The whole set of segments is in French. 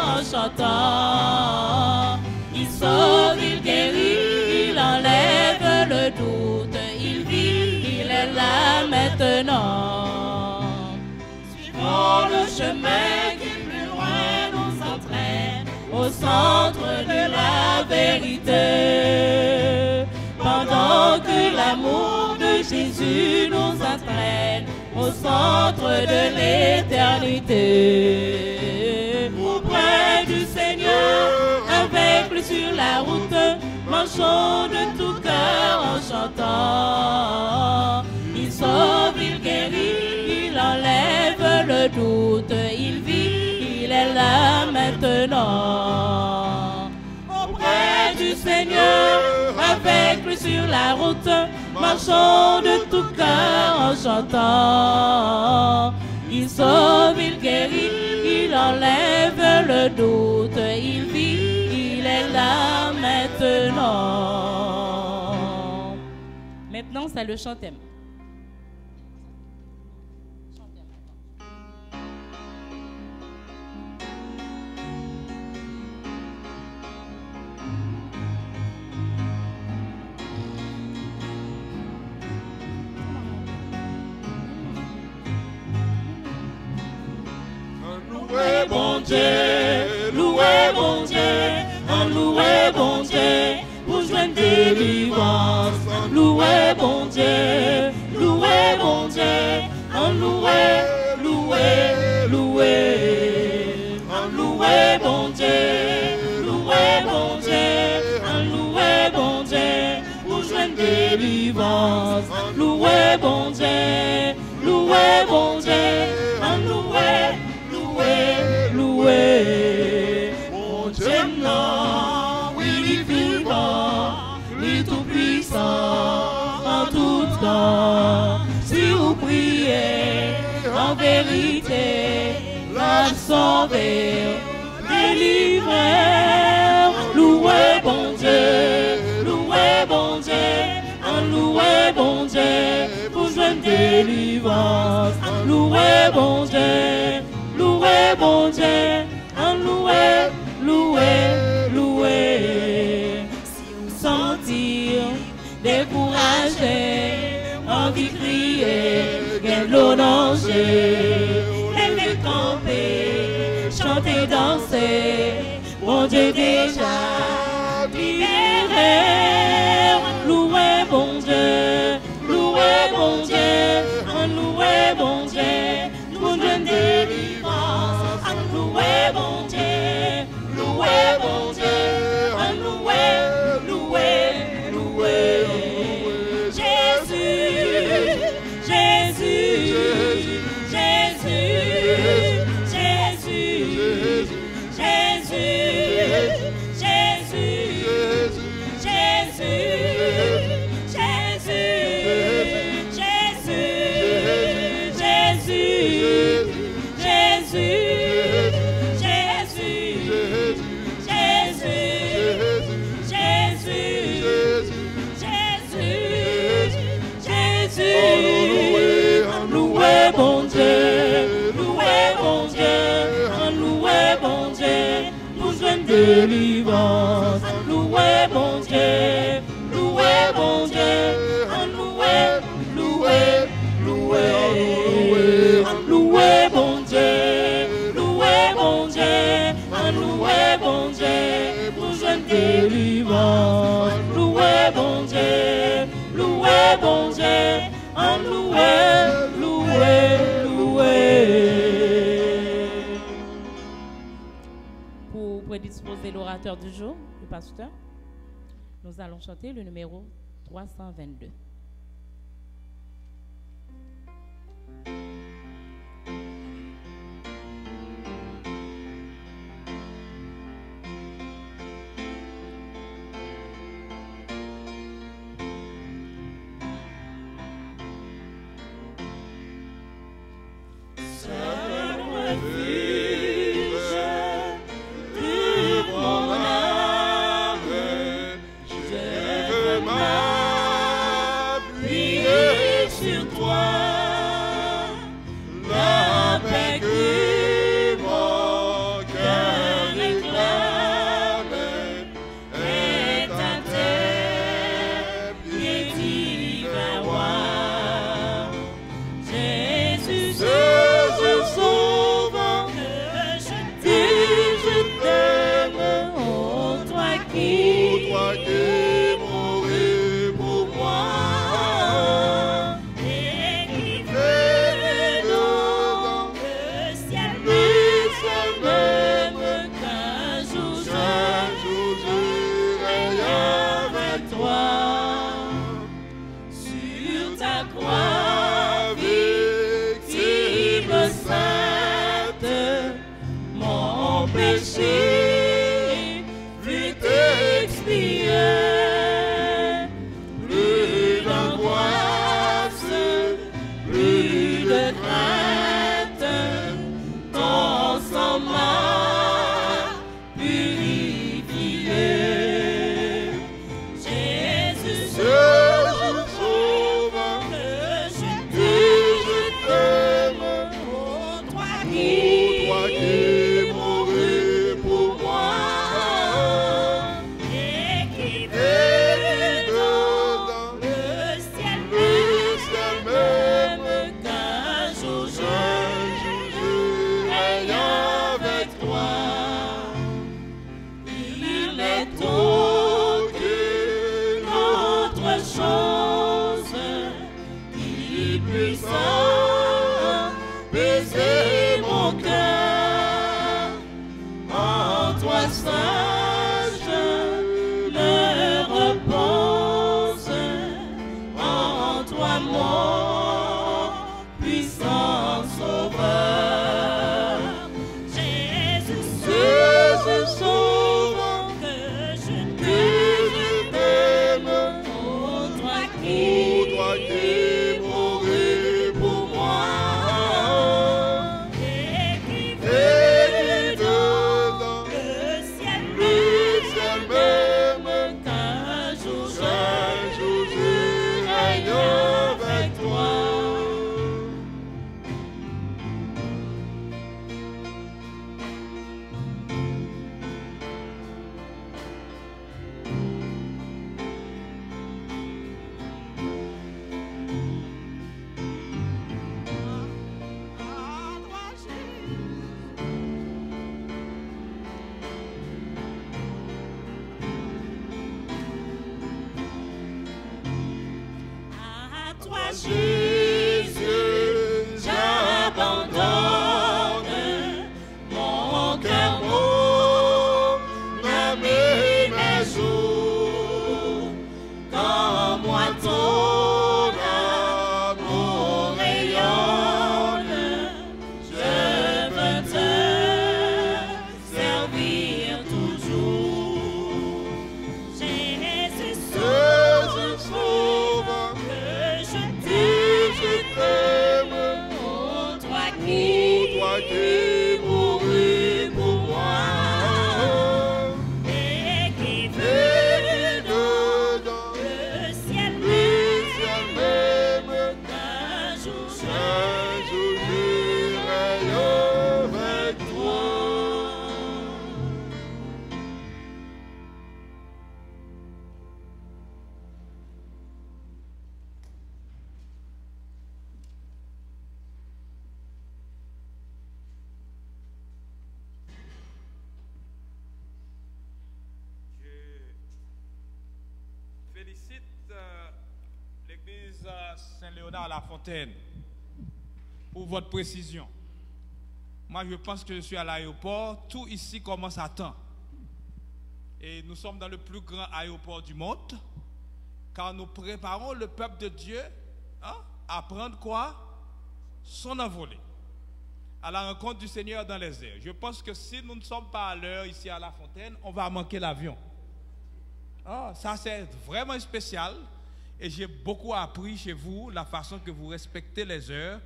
en chantant. Il sauve, il guérit, il enlève le doute. Il vit, il est là maintenant. Suivons le chemin qui plus loin nous entraîne au centre de la vérité. Pendant que l'amour de Jésus nous entraîne au centre de l'éternité. Auprès du Seigneur, avec lui sur la route, marchons de tout cœur en chantant. Il sauve, il guérit, il enlève le doute. Il vit, il est là maintenant. Auprès du Seigneur, avec lui sur la route, marchons de tout cœur en chantant. Il sauve, il guérit, il enlève le doute. Il vit, il est là maintenant. Maintenant, c'est le chantème. Louez bon Dieu, louez bon Dieu, louez bon Dieu, pour joindre délivrance. Louez bon Dieu, louez bon Dieu, louez, louez, louez. Louez bon Dieu, louez bon Dieu, louez bon Dieu, pour joindre délivrance. Louez bon Dieu, louez bon Dieu, louez. Loué, loué, mon Dieu, non, oui, il est vivant, il est tout puissant, en tout temps. Si vous priez, en vérité, la sauver, délivrer. Loué, bon Dieu, loué, bon Dieu, loué, bon Dieu, pour joindre délivrance. Loué, bon Dieu. Louez bon Dieu, louez, louez, louez. Si vous sentir découragé, envie de crier, gagne l'eau danger, levez camper, chanter, danser, mon Dieu déjà libéré. Louez bon Dieu, louez bon Dieu, louez bon Dieu, pour donner délivrance. Louez bon Dieu, louez bon Dieu, louez, louez, louez. Jésus, Jésus, Jésus, Jésus, Jésus, Jésus, Louez bon Dieu, louez bon Dieu, louez bon Dieu, pour joindre délivrance. Louez bon Dieu, louez bon Dieu, louez, louez, louez, louez bon Dieu, louez bon Dieu, louez bon Dieu, pour joindre délivrance. Louez bon Dieu, louez bon Dieu, louez, louez, louez. Pour prédisposer l'orateur du jour, le pasteur, nous allons chanter le numéro 322. péché fut expié. Plus d'angoisse, plus de crainte, ton sang m'a purifié. Jésus sauve, que je t'aime, oh toi qui mourrais pour moi, et qui vis dans le ciel même, qu'un jour je serai avec toi. Il n'est aucune autre chose qui puisse baiser mon cœur. En toi sage me repose, en toi mon puissant sauveur. Jésus sauve, que je t'aime, oh toi qui mourrais pour moi, et qui vis dans le ciel même, qu'un jour je règne avec toi. À toi Jésus, j'abandonne mon cœur, mon âme et mes jours. Quand moi ton amour rayonne, je veux te servir toujours. Jésus sauve, que je t'aime, oh toi qui mourrais pour moi, et qui vis dans le ciel même, qu'un jour j'irai avec toi. Je félicite l'église Saint-Léonard à la Fontaine pour votre précision. Moi, je pense que je suis à l'aéroport. Tout ici commence à temps. Et nous sommes dans le plus grand aéroport du monde, car nous préparons le peuple de Dieu à prendre quoi? Son envolée, à la rencontre du Seigneur dans les airs. Je pense que si nous ne sommes pas à l'heure ici à la Fontaine, on va manquer l'avion. Ça c'est vraiment spécial, et j'ai beaucoup appris chez vous la façon que vous respectez les heures,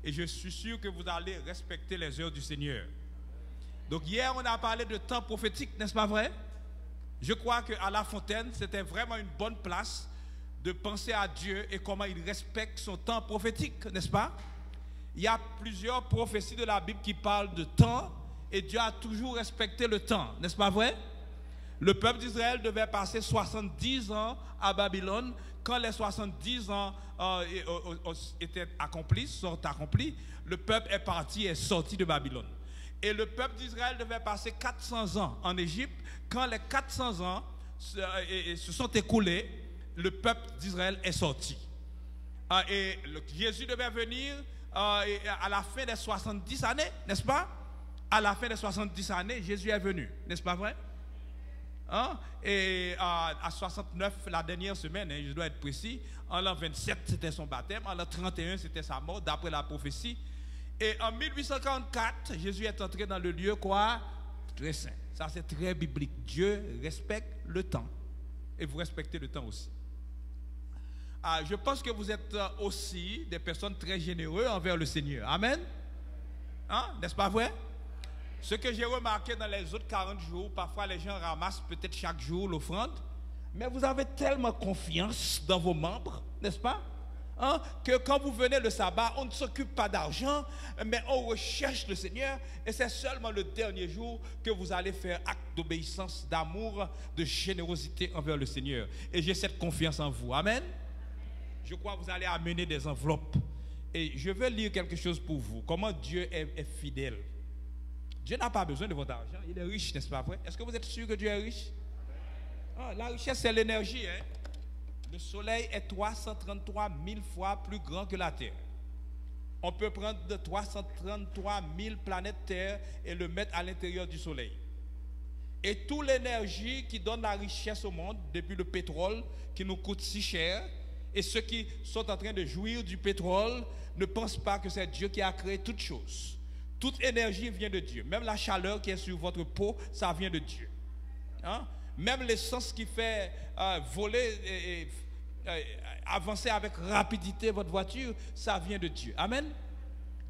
et je suis sûr que vous allez respecter les heures du Seigneur. Donc hier on a parlé de temps prophétique, n'est-ce pas vrai? Je crois qu'à la Fontaine c'était vraiment une bonne place de penser à Dieu et comment il respecte son temps prophétique, n'est-ce pas? Il y a plusieurs prophéties de la Bible qui parlent de temps, et Dieu a toujours respecté le temps, n'est-ce pas vrai? Le peuple d'Israël devait passer 70 ans à Babylone. Quand les 70 ans étaient accomplis, sont accomplis, le peuple est parti, est sorti de Babylone. Et le peuple d'Israël devait passer 400 ans en Égypte. Quand les 400 ans se sont écoulés, le peuple d'Israël est sorti. Et Jésus devait venir à la fin des 70 années, n'est-ce pas? À la fin des 70 années, Jésus est venu, n'est-ce pas vrai? Et à 69, la dernière semaine, je dois être précis, en l'an 27, c'était son baptême, en l'an 31, c'était sa mort, d'après la prophétie. Et en 1844, Jésus est entré dans le lieu quoi? Très saint. Ça, c'est très biblique. Dieu respecte le temps. Et vous respectez le temps aussi. Je pense que vous êtes aussi des personnes très généreuses envers le Seigneur. Amen. Hein? N'est-ce pas vrai? Ce que j'ai remarqué dans les autres 40 jours, parfois les gens ramassent peut-être chaque jour l'offrande, mais vous avez tellement confiance dans vos membres, n'est-ce pas? Hein, que quand vous venez le sabbat, on ne s'occupe pas d'argent, mais on recherche le Seigneur, et c'est seulement le dernier jour que vous allez faire acte d'obéissance, d'amour, de générosité envers le Seigneur. Et j'ai cette confiance en vous. Amen. Je crois que vous allez amener des enveloppes. Et je veux lire quelque chose pour vous. Comment Dieu est fidèle. Dieu n'a pas besoin de votre argent. Il est riche, n'est-ce pas vrai? Est-ce que vous êtes sûr que Dieu est riche? La richesse, c'est l'énergie. Hein? Le soleil est 333 000 fois plus grand que la Terre. On peut prendre de 333 000 planètes Terre et le mettre à l'intérieur du soleil. Et toute l'énergie qui donne la richesse au monde, depuis le pétrole qui nous coûte si cher, et ceux qui sont en train de jouir du pétrole ne pensent pas que c'est Dieu qui a créé toutes choses. Toute énergie vient de Dieu. Même la chaleur qui est sur votre peau, ça vient de Dieu. Hein? Même l'essence qui fait voler avancer avec rapidité votre voiture, ça vient de Dieu. Amen.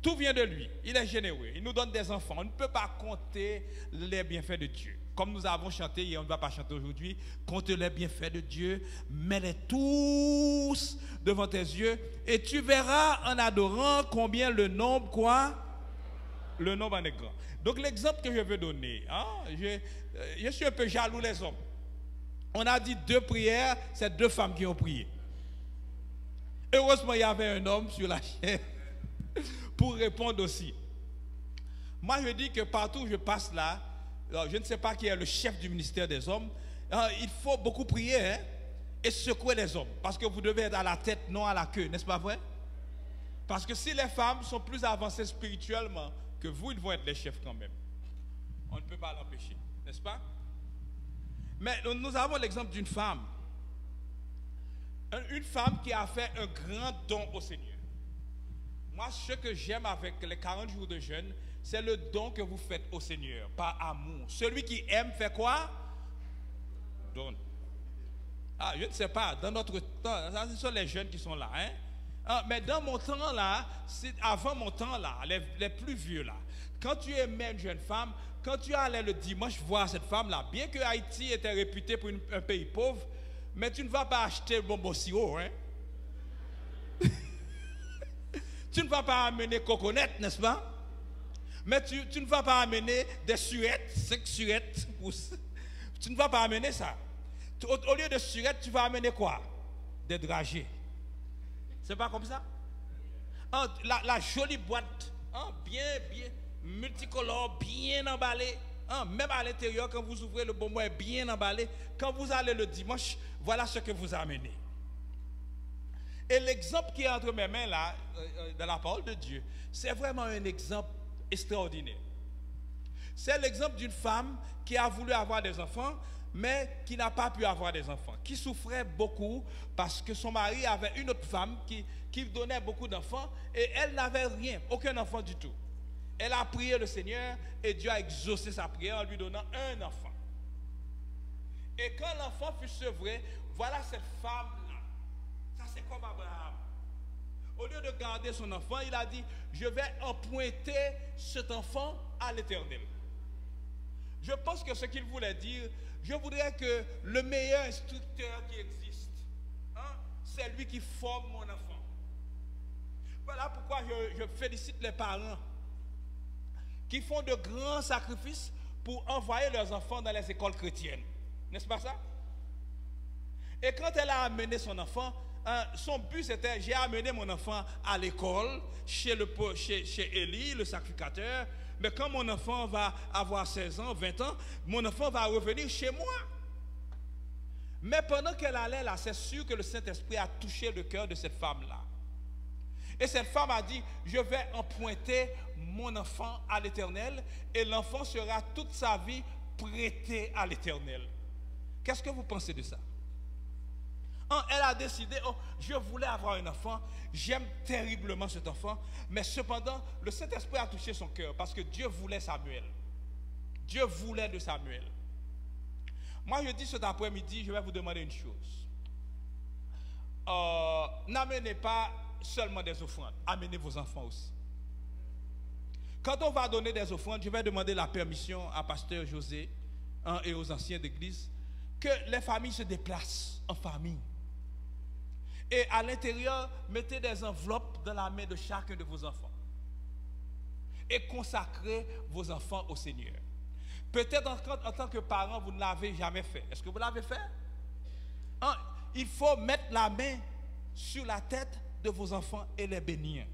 Tout vient de lui. Il est généreux. Il nous donne des enfants. On ne peut pas compter les bienfaits de Dieu. Comme nous avons chanté et on ne va pas chanter aujourd'hui, compte les bienfaits de Dieu, mets-les tous devant tes yeux et tu verras en adorant combien le nombre, quoi? Le nombre en est grand. Donc l'exemple que je veux donner, hein, je suis un peu jaloux les hommes. On a dit 2 prières, c'est 2 femmes qui ont prié. Heureusement, il y avait un homme sur la chaîne pour répondre aussi. Moi, je dis que partout où je passe là, je ne sais pas qui est le chef du ministère des hommes, il faut beaucoup prier hein, et secouer les hommes. Parce que vous devez être à la tête, non à la queue, n'est-ce pas vrai? Parce que si les femmes sont plus avancées spirituellement que vous, ils vont être les chefs quand même. On ne peut pas l'empêcher, n'est-ce pas? Mais nous avons l'exemple d'une femme. Une femme qui a fait un grand don au Seigneur. Moi, ce que j'aime avec les 40 jours de jeûne, c'est le don que vous faites au Seigneur, par amour. Celui qui aime fait quoi? Donne. Je ne sais pas, dans notre temps, ce sont les jeunes qui sont là. Hein? Mais dans mon temps là, avant mon temps là, les plus vieux là, quand tu aimais une jeune femme, quand tu allais le dimanche voir cette femme là, bien que Haïti était réputé pour un pays pauvre, mais tu ne vas pas acheter le bonbon sirop, hein? Tu ne vas pas amener coconette, n'est-ce pas? Mais tu ne vas pas amener des surettes, 5 surettes. Tu ne vas pas amener ça. Au lieu de surettes, tu vas amener quoi? Des dragées. C'est pas comme ça? La jolie boîte, bien multicolore, bien emballée. Même à l'intérieur, quand vous ouvrez le bonbon, est bien emballé. Quand vous allez le dimanche, voilà ce que vous amenez. Et l'exemple qui est entre mes mains là, dans la parole de Dieu, c'est vraiment un exemple extraordinaire. C'est l'exemple d'une femme qui a voulu avoir des enfants, mais qui n'a pas pu avoir des enfants, qui souffrait beaucoup parce que son mari avait une autre femme qui donnait beaucoup d'enfants et elle n'avait rien, aucun enfant du tout. Elle a prié le Seigneur et Dieu a exaucé sa prière en lui donnant un enfant. Et quand l'enfant fut sevré, voilà cette femme-là. Ça c'est comme Abraham. Au lieu de garder son enfant, il a dit, je vais emprunter cet enfant à l'Éternel. Je pense que ce qu'il voulait dire, je voudrais que le meilleur instructeur qui existe, c'est lui qui forme mon enfant. Voilà pourquoi je félicite les parents qui font de grands sacrifices pour envoyer leurs enfants dans les écoles chrétiennes. N'est-ce pas ça? Et quand elle a amené son enfant, son but c'était, j'ai amené mon enfant à l'école, chez Élie, le sacrificateur, mais quand mon enfant va avoir 16 ans, 20 ans, mon enfant va revenir chez moi. Mais pendant qu'elle allait là, c'est sûr que le Saint-Esprit a touché le cœur de cette femme-là. Et cette femme a dit, je vais emprunter mon enfant à l'Éternel et l'enfant sera toute sa vie prêté à l'Éternel. Qu'est-ce que vous pensez de ça? Elle a décidé, je voulais avoir un enfant, j'aime terriblement cet enfant, mais cependant, le Saint-Esprit a touché son cœur parce que Dieu voulait Samuel. Dieu voulait de Samuel. Moi, je dis cet après-midi, je vais vous demander une chose. N'amenez pas seulement des offrandes, amenez vos enfants aussi. Quand on va donner des offrandes, je vais demander la permission à pasteur José et aux anciens d'église que les familles se déplacent en famille. Et à l'intérieur, mettez des enveloppes dans la main de chacun de vos enfants. Et consacrez vos enfants au Seigneur. Peut-être en tant que parent, vous ne l'avez jamais fait. Est-ce que vous l'avez fait? Il faut mettre la main sur la tête de vos enfants et les bénir.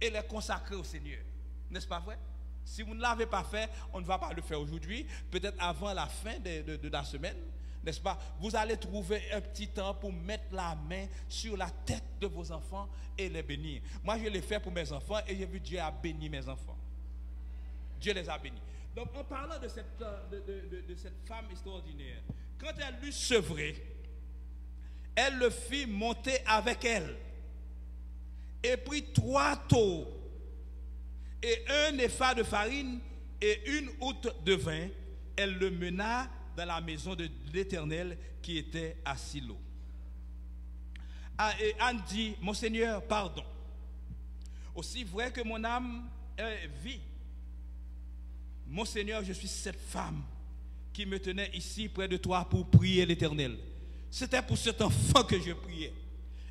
Et les consacrer au Seigneur. N'est-ce pas vrai? Si vous ne l'avez pas fait, on ne va pas le faire aujourd'hui. Peut-être avant la fin de la semaine. N'est-ce pas? Vous allez trouver un petit temps pour mettre la main sur la tête de vos enfants et les bénir. Moi, je l'ai fait pour mes enfants et j'ai vu Dieu a béni mes enfants. Dieu les a bénis. Donc, en parlant de cette femme extraordinaire, quand elle l'eut sevré, elle le fit monter avec elle et prit 3 taureaux et 1 épha de farine et 1 outre de vin. Elle le mena dans la maison de l'Éternel qui était à Silo. Et Anne dit, mon Seigneur, pardon. Aussi vrai que mon âme vit, mon Seigneur, je suis cette femme qui me tenait ici près de toi pour prier l'Éternel. C'était pour cet enfant que je priais.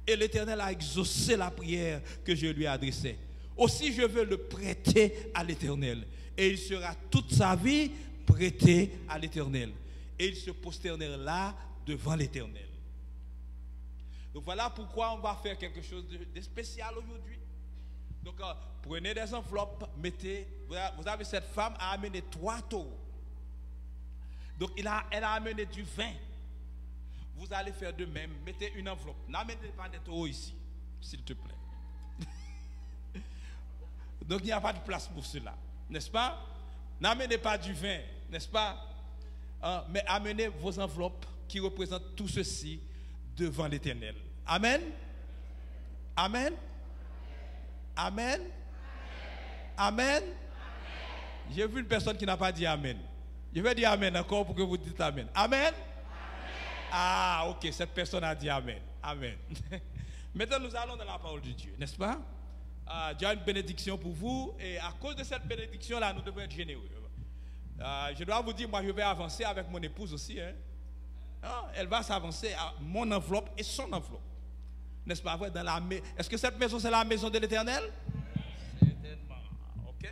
Et l'Éternel a exaucé la prière que je lui adressais. Aussi je veux le prêter à l'Éternel. Et il sera toute sa vie prêté à l'Éternel. Et il se prosternera là devant l'Éternel. Donc voilà pourquoi on va faire quelque chose de spécial aujourd'hui. Donc prenez des enveloppes, mettez, vous avez cette femme a amené 3 taureaux. Donc elle a amené du vin. Vous allez faire de même, mettez une enveloppe. N'amenez pas des taureaux ici, s'il te plaît. Donc il n'y a pas de place pour cela, n'est-ce pas? N'amenez pas du vin, n'est-ce pas? Mais amenez vos enveloppes qui représentent tout ceci devant l'Éternel. Amen. Amen. Amen. Amen. J'ai vu une personne qui n'a pas dit Amen. Je vais dire Amen encore pour que vous dites Amen. Amen. Ah, ok, cette personne a dit Amen. Amen. Maintenant, nous allons dans la parole de Dieu, n'est-ce pas? Dieu a une bénédiction pour vous et à cause de cette bénédiction-là, nous devons être généreux. Je dois vous dire, moi, je vais avancer avec mon épouse aussi. Hein? Elle va s'avancer à mon enveloppe et son enveloppe. N'est-ce pas vrai? Est-ce que cette maison, c'est la maison de l'Éternel? Certainement. Ok?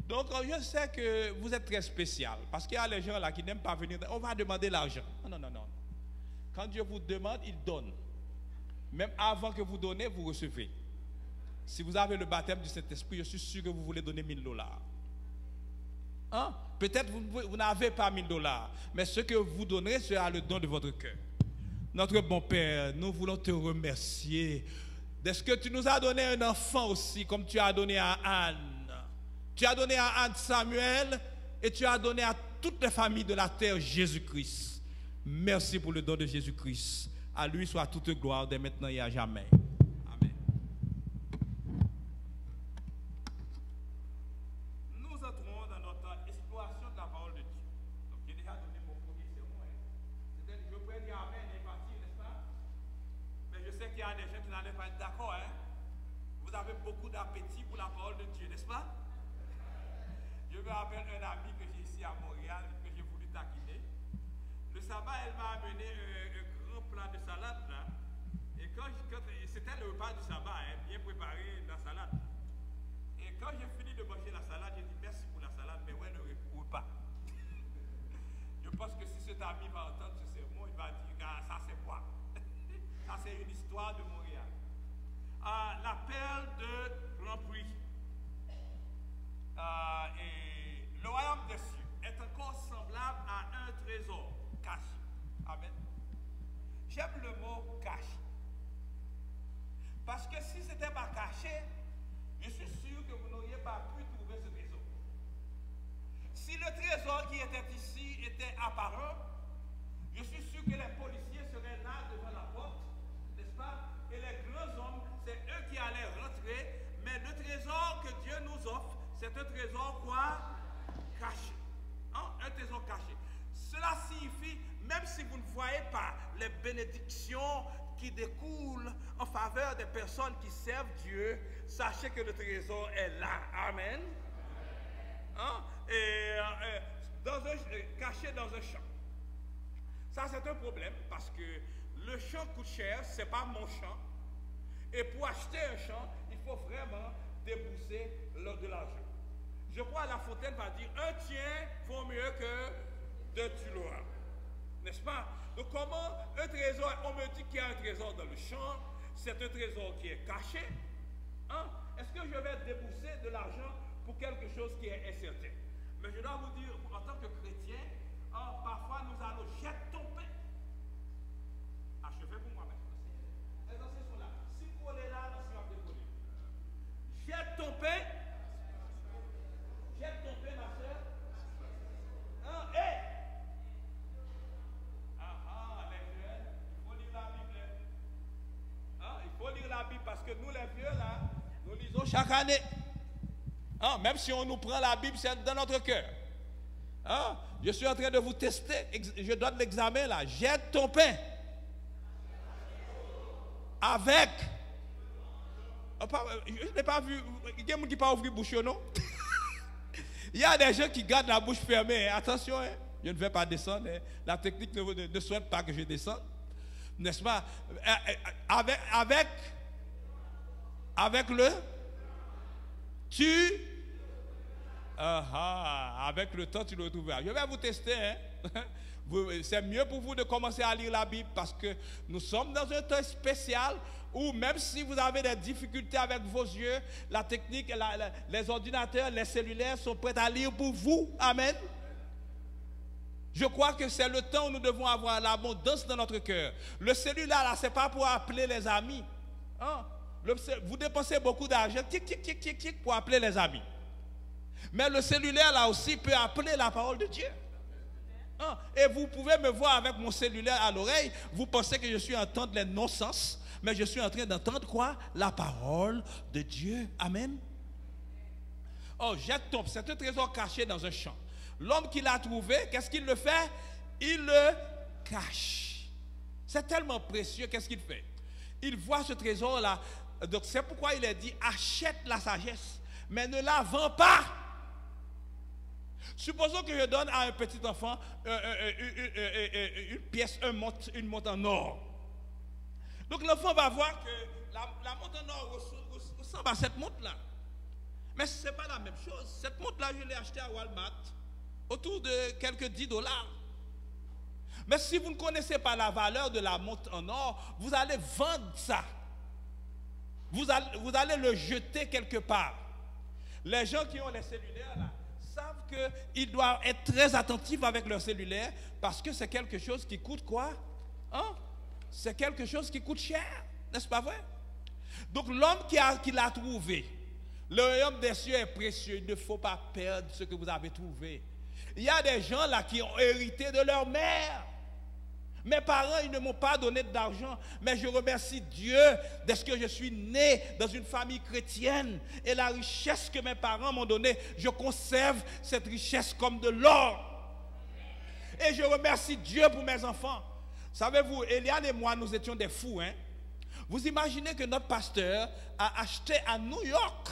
Donc, je sais que vous êtes très spécial parce qu'il y a les gens là qui n'aiment pas venir. On va demander l'argent. Non. Quand Dieu vous demande, il donne. Même avant que vous donnez, vous recevez. Si vous avez le baptême du Saint-Esprit, je suis sûr que vous voulez donner $1000. Peut-être vous n'avez pas $1000, mais ce que vous donnerez sera le don de votre cœur. Notre bon Père, nous voulons te remercier Est-ce que tu nous as donné un enfant aussi, comme tu as donné à Anne? Tu as donné à Anne Samuel et tu as donné à toutes les familles de la terre Jésus-Christ. Merci pour le don de Jésus-Christ. À lui soit toute gloire dès maintenant et à jamais. Amen. Nous entrons dans notre exploration de la parole de Dieu. Donc j'ai déjà donné mon premier sermon. Je pourrais dire Amen et partir, n'est-ce pas? Mais je sais qu'il y a des gens qui n'allaient pas être d'accord. Vous avez beaucoup d'appétit pour la parole de Dieu, n'est-ce pas? Je me rappelle un ami que j'ai ici à Montréal, que j'ai voulu taquiner. Le sabbat, elle m'a amené un grand plat de salade là. Et quand c'était le repas du sabbat, bien préparé, la salade. Et quand j'ai fini de manger la salade, j'ai dit merci pour la salade, mais ouais, le repas. Je pense que si cet ami va entendre ce sermon, il va dire ah, ça c'est moi. Ça c'est une histoire de Montréal. La perle de Grand Prix. Et le royaume des cieux est encore semblable à un trésor caché. Amen. J'aime le mot caché. Parce que si ce n'était pas caché, je suis sûr que vous n'auriez pas pu trouver ce trésor. Si le trésor qui était ici était apparent, je suis sûr que les policiers seraient là devant la porte, n'est-ce pas? Et les grands hommes, c'est eux qui allaient rentrer. Mais le trésor que Dieu nous offre, c'est un trésor quoi? caché. Hein? Un trésor caché. Cela signifie, même si vous ne voyez pas les bénédictions qui découlent en faveur des personnes qui servent Dieu, sachez que le trésor est là. Amen. Hein? Caché dans un champ. Ça, c'est un problème parce que le champ coûte cher, ce n'est pas mon champ. Et pour acheter un champ, il faut vraiment débourser de l'argent. Je crois que La Fontaine va dire un tien vaut mieux que deux tu l'auras. N'est-ce pas? Donc, comment un trésor, on me dit qu'il y a un trésor dans le champ, c'est un trésor qui est caché. Hein? Est-ce que je vais débourser de l'argent pour quelque chose qui est incertain? Mais je dois vous dire, en tant que chrétien, parfois nous allons jeter ton pain. Achevez pour moi maintenant. Les anciens sont là. Si vous allez là, c'est va décoller. Jette ton pain. Jette ton pain, ma soeur. Hein? Hey! Les jeunes, il faut lire la Bible. Hein? Il faut lire la Bible parce que nous, les vieux, là, nous lisons chaque année. Hein? Même si on nous prend la Bible, c'est dans notre cœur. Hein? Je suis en train de vous tester. Je donne l'examen là. Jette ton pain. Avec. Je n'ai pas vu. Il y a des gens qui ne pas ouvrir bouche, non? Il y a des gens qui gardent la bouche fermée. Attention, hein? Je ne vais pas descendre. Hein? La technique ne souhaite pas que je descende. N'est-ce pas? Avec le. Avec le temps, tu le retrouveras. Je vais vous tester. Hein? C'est mieux pour vous de commencer à lire la Bible parce que nous sommes dans un temps spécial où même si vous avez des difficultés avec vos yeux, la technique, les ordinateurs, les cellulaires sont prêts à lire pour vous. Amen. Je crois que c'est le temps où nous devons avoir l'abondance dans notre cœur. Le cellulaire, là, ce n'est pas pour appeler les amis. Hein? Vous dépensez beaucoup d'argent, tic, tic, tic, tic, tic, pour appeler les amis. Mais le cellulaire, là aussi, peut appeler la parole de Dieu. Hein? Et vous pouvez me voir avec mon cellulaire à l'oreille, vous pensez que je suis en train de les non-sens, mais je suis en train d'entendre quoi? La parole de Dieu. Amen. Oh, jette ton, c'est un trésor caché dans un champ. L'homme qui l'a trouvé, qu'est-ce qu'il le fait? Il le cache. C'est tellement précieux, qu'est-ce qu'il fait? Il voit ce trésor-là. Donc c'est pourquoi il est dit, achète la sagesse, mais ne la vends pas. Supposons que je donne à un petit enfant une pièce, une montre en or. Donc l'enfant va voir que la montre en or ressemble à cette montre-là. Mais ce n'est pas la même chose. Cette montre-là, je l'ai achetée à Walmart, autour de quelques $10. Mais si vous ne connaissez pas la valeur de la montre en or, vous allez vendre ça. Vous allez le jeter quelque part. Les gens qui ont les cellulaires là, savent qu'ils doivent être très attentifs avec leur cellulaire parce que c'est quelque chose qui coûte quoi? Hein? C'est quelque chose qui coûte cher, n'est-ce pas vrai? Donc l'homme qui l'a trouvé, le royaume des cieux est précieux, il ne faut pas perdre ce que vous avez trouvé. Il y a des gens là qui ont hérité de leur mère. Mes parents, ils ne m'ont pas donné d'argent, mais je remercie Dieu de ce que je suis né dans une famille chrétienne. Et la richesse que mes parents m'ont donnée, je conserve cette richesse comme de l'or. Et je remercie Dieu pour mes enfants. Savez-vous, Eliane et moi, nous étions des fous. Hein? Vous imaginez que notre pasteur a acheté à New York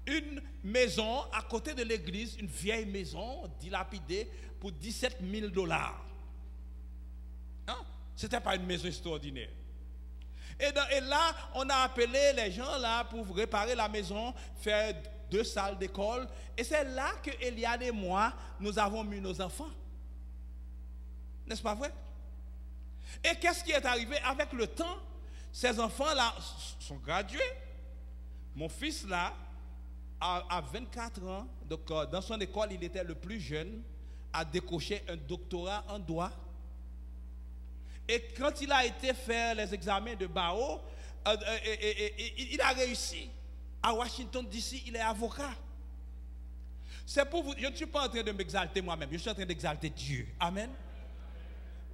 une maison à côté de l'église, une vieille maison dilapidée pour $17 000. Hein? Ce n'était pas une maison extraordinaire. Et là, on a appelé les gens là pour réparer la maison, faire 2 salles d'école. Et c'est là que Eliane et moi, nous avons mis nos enfants. N'est-ce pas vrai? Et qu'est-ce qui est arrivé avec le temps? Ces enfants-là sont gradués. Mon fils là, à 24 ans, donc dans son école, il était le plus jeune, a décoché un doctorat en droit. Et quand il a été faire les examens de barreau, il a réussi. À Washington, D.C., il est avocat. C'est pour vous, je ne suis pas en train de m'exalter moi-même, je suis en train d'exalter Dieu. Amen.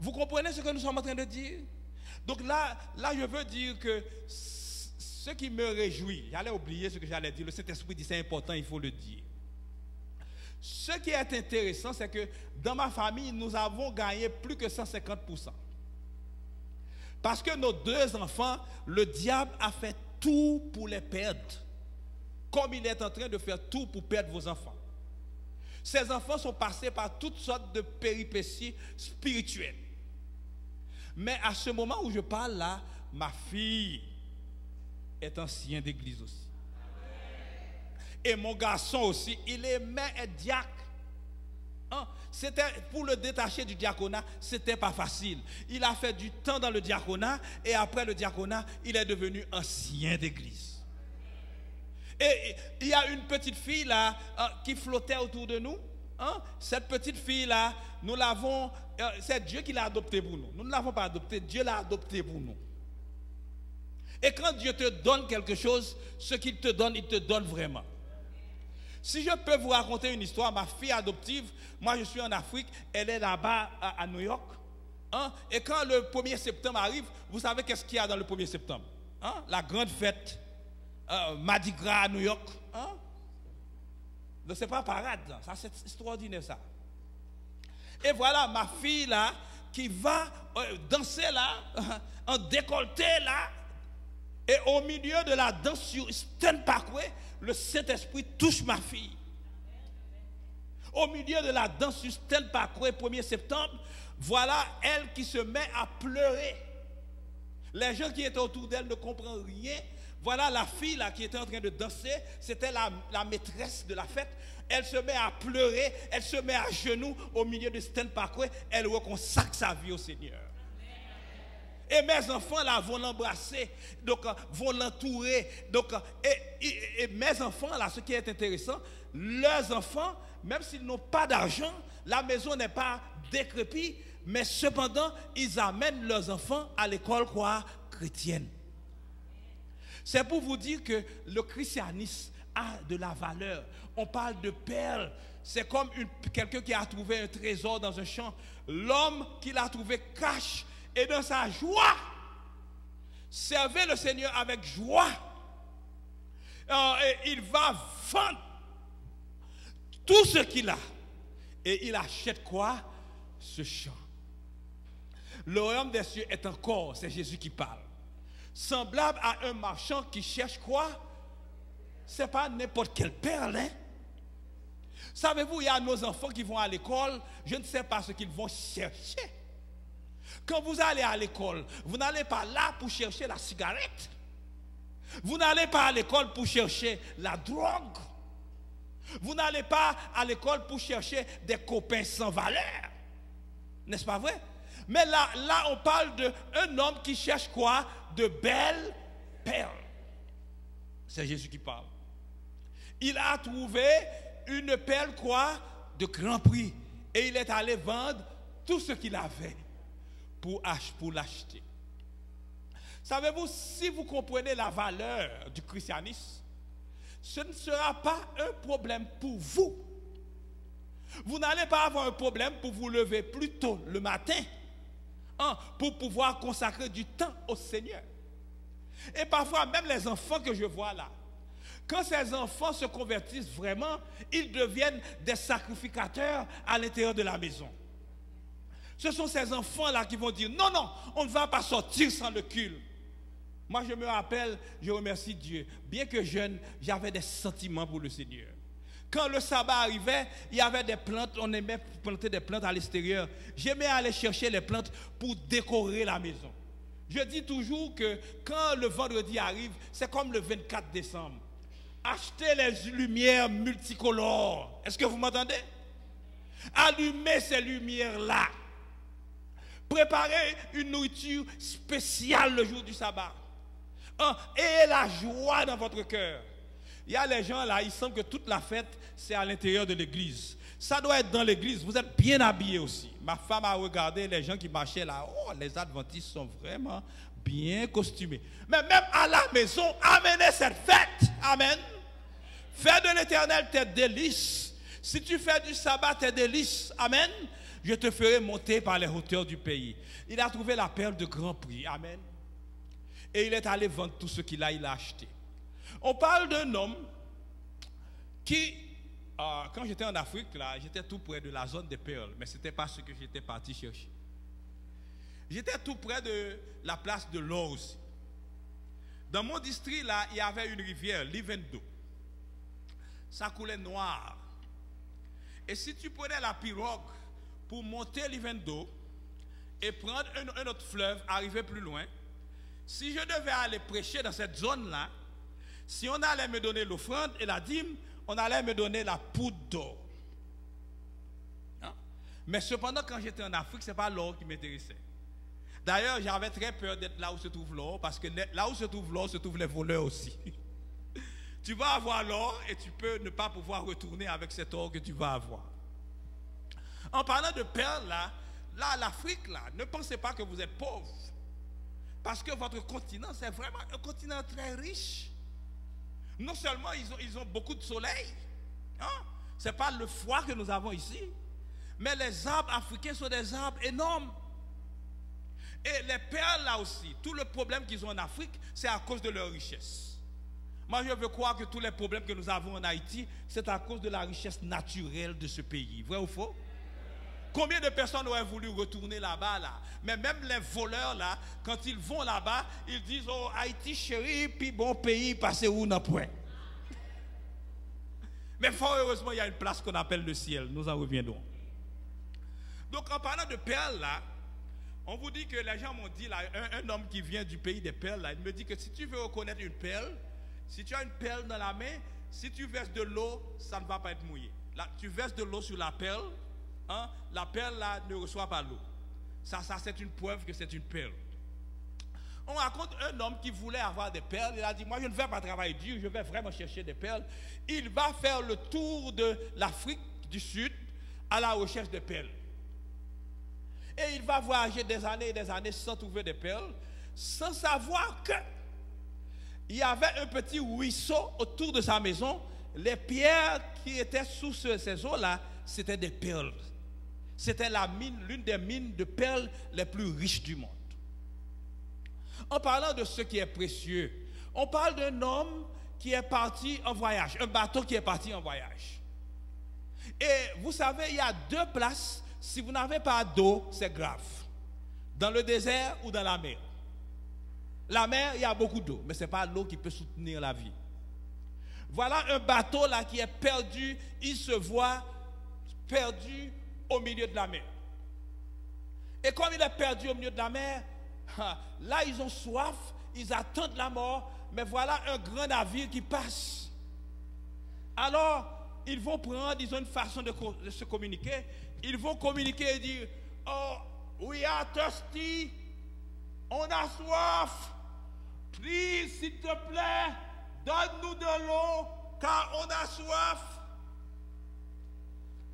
Vous comprenez ce que nous sommes en train de dire? Donc là, je veux dire que ce qui me réjouit, j'allais oublier ce que j'allais dire, le Saint-Esprit dit c'est important, il faut le dire. Ce qui est intéressant, c'est que dans ma famille, nous avons gagné plus que 150%. Parce que nos 2 enfants, le diable a fait tout pour les perdre. Comme il est en train de faire tout pour perdre vos enfants. Ces enfants sont passés par toutes sortes de péripéties spirituelles. Mais à ce moment où je parle là, ma fille est ancien d'église aussi. Et mon garçon aussi, il aimait être diacre. Hein? C'était pour le détacher du diaconat, c'était pas facile. Il a fait du temps dans le diaconat et après le diaconat, il est devenu ancien d'église. Et il y a une petite fille là qui flottait autour de nous. Hein? Cette petite fille là, nous l'avons, c'est Dieu qui l'a adoptée pour nous. Nous ne l'avons pas adoptée, Dieu l'a adoptée pour nous. Et quand Dieu te donne quelque chose, ce qu'il te donne, il te donne vraiment. Si je peux vous raconter une histoire, ma fille adoptive, moi je suis en Afrique, elle est là-bas à New York. Hein? Et quand le 1er septembre arrive, vous savez qu'est-ce qu'il y a dans le 1er septembre? Hein? La grande fête, Mardi Gras à New York. Hein? Donc c'est pas parade, ça c'est extraordinaire ça. Et voilà ma fille là, qui va danser là, en décolleté là, et au milieu de la danse sur Stanley Parkway, le Saint-Esprit touche ma fille. Au milieu de la danse sur Stanley Parkway, 1er septembre, voilà elle qui se met à pleurer. Les gens qui étaient autour d'elle ne comprennent rien. Voilà la fille là qui était en train de danser, c'était la maîtresse de la fête. Elle se met à pleurer, elle se met à genoux au milieu de Stanley Parkway, elle reconsacre sa vie au Seigneur. Et mes enfants là vont l'embrasser, donc vont l'entourer. Donc, et mes enfants là, ce qui est intéressant, leurs enfants, même s'ils n'ont pas d'argent, la maison n'est pas décrépite, mais cependant, ils amènent leurs enfants à l'école quoi, chrétienne. C'est pour vous dire que le christianisme a de la valeur. On parle de perles. C'est comme quelqu'un qui a trouvé un trésor dans un champ. L'homme qui l'a trouvé cache. Et dans sa joie, servez le Seigneur avec joie. Et il va vendre tout ce qu'il a. Et il achète quoi? Ce champ. Le royaume des cieux est un corps, c'est Jésus qui parle. Semblable à un marchand qui cherche quoi? Ce n'est pas n'importe quelle perle. Hein? Savez-vous, il y a nos enfants qui vont à l'école, je ne sais pas ce qu'ils vont chercher. Quand vous allez à l'école, vous n'allez pas là pour chercher la cigarette. Vous n'allez pas à l'école pour chercher la drogue. Vous n'allez pas à l'école pour chercher des copains sans valeur. N'est-ce pas vrai? Mais là on parle d'un homme qui cherche quoi? De belles perles. C'est Jésus qui parle. Il a trouvé une perle quoi? De grand prix. Et il est allé vendre tout ce qu'il avait pour l'acheter. Savez-vous, si vous comprenez la valeur du christianisme, ce ne sera pas un problème pour vous. Vous n'allez pas avoir un problème pour vous lever plus tôt le matin, pour pouvoir consacrer du temps au Seigneur. Et parfois, même les enfants que je vois là, quand ces enfants se convertissent vraiment, ils deviennent des sacrificateurs à l'intérieur de la maison. Ce sont ces enfants-là qui vont dire, non, non, on ne va pas sortir sans le culte. Moi, je me rappelle, je remercie Dieu. Bien que jeune, j'avais des sentiments pour le Seigneur. Quand le sabbat arrivait, il y avait des plantes, on aimait planter des plantes à l'extérieur. J'aimais aller chercher les plantes pour décorer la maison. Je dis toujours que quand le vendredi arrive, c'est comme le 24 décembre. Achetez les lumières multicolores. Est-ce que vous m'entendez? Allumez ces lumières-là. Préparez une nourriture spéciale le jour du sabbat. Et la joie dans votre cœur. Il y a les gens là, il semble que toute la fête, c'est à l'intérieur de l'église. Ça doit être dans l'église. Vous êtes bien habillés aussi. Ma femme a regardé les gens qui marchaient là. Oh, les adventistes sont vraiment bien costumés. Mais même à la maison, amenez cette fête. Amen. Fais de l'Éternel tes délices. Si tu fais du sabbat tes délices. Amen. Je te ferai monter par les hauteurs du pays. Il a trouvé la perle de grand prix. Amen. Et il est allé vendre tout ce qu'il a acheté. On parle d'un homme qui quand j'étais en Afrique, là, j'étais tout près de la zone des perles, mais ce n'était pas ce que j'étais parti chercher. J'étais tout près de la place de l'or aussi. Dans mon district, là, il y avait une rivière, l'Ivendo. Ça coulait noir. Et si tu prenais la pirogue pour monter l'Ivendo et prendre un autre fleuve, arriver plus loin, si je devais aller prêcher dans cette zone-là, si on allait me donner l'offrande et la dîme, on allait me donner la poudre d'or. Hein? Mais cependant, quand j'étais en Afrique, ce n'est pas l'or qui m'intéressait. D'ailleurs, j'avais très peur d'être là où se trouve l'or, parce que là où se trouve l'or, se trouvent les voleurs aussi. Tu vas avoir l'or et tu peux ne pas pouvoir retourner avec cet or que tu vas avoir. En parlant de perles, là, l'Afrique, là, ne pensez pas que vous êtes pauvre. Parce que votre continent, c'est vraiment un continent très riche. Non seulement ils ont beaucoup de soleil, hein? Ce n'est pas le froid que nous avons ici, mais les arbres africains sont des arbres énormes. Et les perles là aussi, tout le problème qu'ils ont en Afrique, c'est à cause de leur richesse. Moi je veux croire que tous les problèmes que nous avons en Haïti, c'est à cause de la richesse naturelle de ce pays. Vrai ou faux? Combien de personnes auraient voulu retourner là-bas là? Mais même les voleurs là, quand ils vont là-bas, ils disent oh Haïti chéri, puis bon pays, passez où n'a point. Mais fort heureusement, il y a une place qu'on appelle le ciel. Nous en reviendrons. Donc en parlant de perles là, on vous dit que les gens m'ont dit là, un homme qui vient du pays des perles là, il me dit que si tu veux reconnaître une perle, si tu as une perle dans la main, si tu verses de l'eau, ça ne va pas être mouillé. Là, tu verses de l'eau sur la perle. Hein, la perle là ne reçoit pas l'eau. Ça c'est une preuve que c'est une perle. On raconte un homme qui voulait avoir des perles. Il a dit, moi je ne vais pas travailler dur, je vais vraiment chercher des perles. Il va faire le tour de l'Afrique du Sud à la recherche de perles. Et il va voyager des années et des années sans trouver des perles, sans savoir que il y avait un petit ruisseau autour de sa maison. Les pierres qui étaient sous ces eaux-là, c'était des perles. C'était l'une des mines de perles les plus riches du monde. En parlant de ce qui est précieux, on parle d'un homme qui est parti en voyage, un bateau qui est parti en voyage. Et vous savez, il y a deux places, si vous n'avez pas d'eau, c'est grave. Dans le désert ou dans la mer. La mer, il y a beaucoup d'eau, mais ce n'est pas l'eau qui peut soutenir la vie. Voilà un bateau là qui est perdu, il se voit perdu au milieu de la mer. Et comme il est perdu au milieu de la mer, là ils ont soif, ils attendent la mort, mais voilà un grand navire qui passe. Alors, ils vont prendre, ils ont une façon de se communiquer, ils vont communiquer et dire, oh, we are thirsty, on a soif, please, s'il te plaît, donne-nous de l'eau, car on a soif.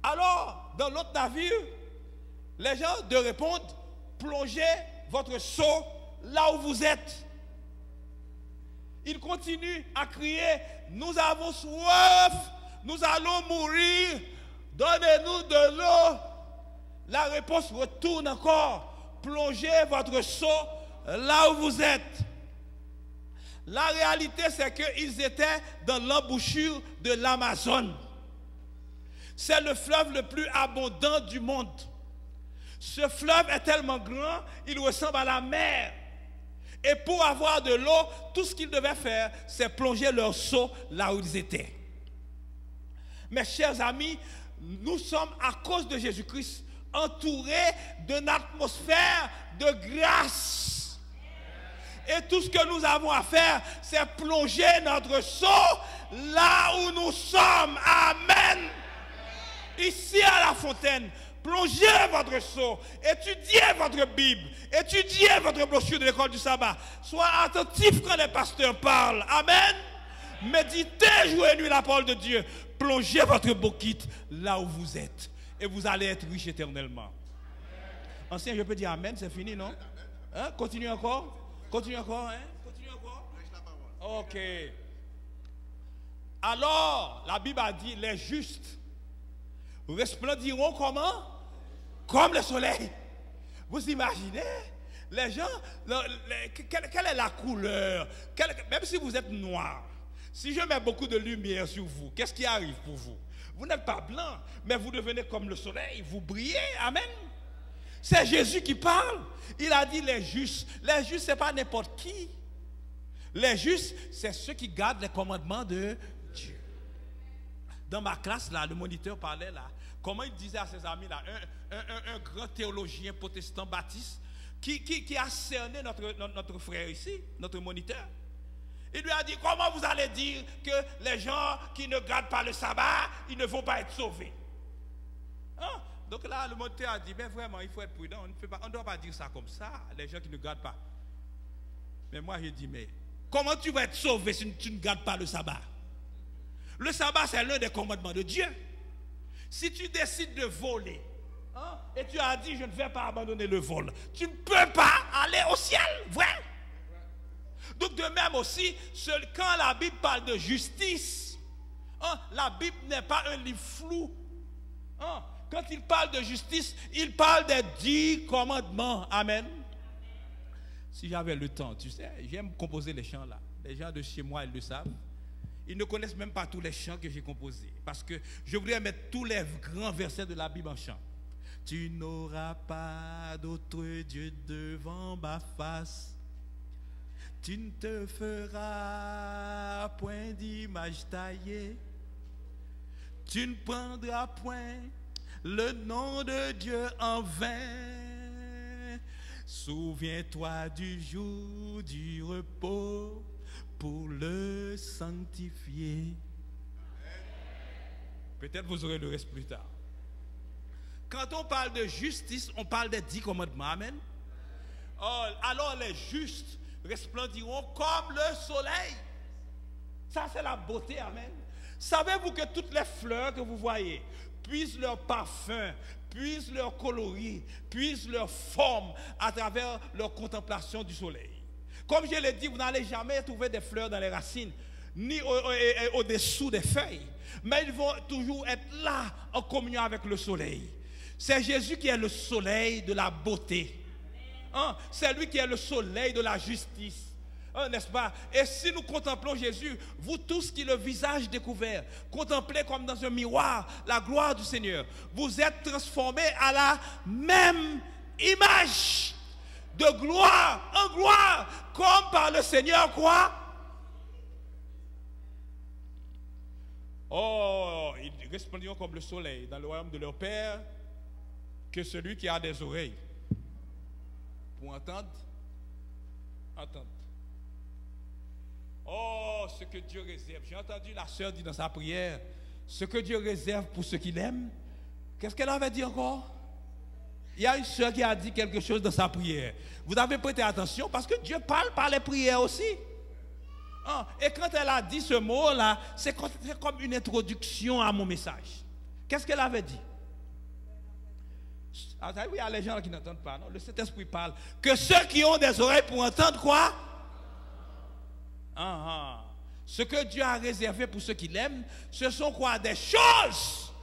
Alors, dans l'autre navire, les gens de répondent, plongez votre seau là où vous êtes. Ils continuent à crier, nous avons soif, nous allons mourir, donnez-nous de l'eau. La réponse retourne encore, plongez votre seau là où vous êtes. La réalité, c'est qu'ils étaient dans l'embouchure de l'Amazone. C'est le fleuve le plus abondant du monde. Ce fleuve est tellement grand, il ressemble à la mer. Et pour avoir de l'eau, tout ce qu'ils devaient faire, c'est plonger leur seau là où ils étaient. Mes chers amis, nous sommes, à cause de Jésus-Christ, entourés d'une atmosphère de grâce. Et tout ce que nous avons à faire, c'est plonger notre seau là où nous sommes. Amen. Ici à la fontaine, plongez votre seau, étudiez votre Bible, étudiez votre brochure de l'école du sabbat. Soyez attentifs quand les pasteurs parlent. Amen. Méditez jour et nuit la parole de Dieu. Plongez votre bouquite là où vous êtes. Et vous allez être riche éternellement. Ancien, je peux dire amen, c'est fini, non? Hein? Continue encore. Continue encore, hein? Continue encore. Ok. Alors, la Bible a dit, les justes resplendiront comment? Comme le soleil. Vous imaginez? Les gens, quelle est la couleur? Même si vous êtes noir, si je mets beaucoup de lumière sur vous, qu'est-ce qui arrive pour vous? Vous n'êtes pas blanc, mais vous devenez comme le soleil, vous brillez. Amen. C'est Jésus qui parle. Il a dit les justes. Les justes, ce n'est pas n'importe qui. Les justes, c'est ceux qui gardent les commandements de Dieu. Dans ma classe, là, le moniteur parlait là. Comment il disait à ses amis là, un grand théologien protestant baptiste qui a cerné notre frère ici, notre moniteur. Il lui a dit, comment vous allez dire que les gens qui ne gardent pas le sabbat, ils ne vont pas être sauvés? Hein? Donc là, le moniteur a dit, mais vraiment, il faut être prudent, on ne doit pas dire ça comme ça, les gens qui ne gardent pas. Mais moi, j'ai dit, mais comment tu vas être sauvé si tu ne gardes pas le sabbat? Le sabbat, c'est l'un des commandements de Dieu. Si tu décides de voler, hein, et tu as dit, je ne vais pas abandonner le vol, tu ne peux pas aller au ciel, vrai? Donc de même aussi, quand la Bible parle de justice, hein, la Bible n'est pas un livre flou. Hein, quand il parle de justice, il parle des 10 commandements. Amen. Si j'avais le temps, tu sais, j'aime composer les chants là. Les gens de chez moi, ils le savent. Ils ne connaissent même pas tous les chants que j'ai composés. Parce que je voudrais mettre tous les grands versets de la Bible en chant. Tu n'auras pas d'autre Dieu devant ma face. Tu ne te feras point d'image taillée. Tu ne prendras point le nom de Dieu en vain. Souviens-toi du jour du repos pour le sanctifier. Peut-être vous aurez le reste plus tard. Quand on parle de justice, on parle des 10 commandements. Amen. Oh, alors les justes resplendiront comme le soleil. Ça, c'est la beauté. Amen. Savez-vous que toutes les fleurs que vous voyez puisent leur parfum, puisent leur coloris, puisent leur forme à travers leur contemplation du soleil? Comme je l'ai dit, vous n'allez jamais trouver des fleurs dans les racines, ni au-dessous des feuilles, mais ils vont toujours être là en communion avec le soleil. C'est Jésus qui est le soleil de la beauté. Hein? C'est lui qui est le soleil de la justice. Hein, n'est-ce pas? Et si nous contemplons Jésus, vous tous qui le visage découvert, contemplez comme dans un miroir la gloire du Seigneur, vous êtes transformés à la même image, de gloire en gloire, comme par le Seigneur quoi? Oh, ils resplendiront comme le soleil dans le royaume de leur Père, que celui qui a des oreilles pour entendre, entendre. Oh, ce que Dieu réserve. J'ai entendu la sœur dire dans sa prière, ce que Dieu réserve pour ceux qui l'aiment. Qu'est-ce qu'elle avait dit encore? Il y a une sœur qui a dit quelque chose dans sa prière. Vous avez prêté attention parce que Dieu parle par les prières aussi. Hein? Et quand elle a dit ce mot-là, c'est comme une introduction à mon message. Qu'est-ce qu'elle avait dit? Ah, oui, il y a les gens qui n'entendent pas. Non? Le Saint-Esprit parle. Que ceux qui ont des oreilles pour entendre quoi? Ce que Dieu a réservé pour ceux qui l'aiment, ce sont quoi? Des choses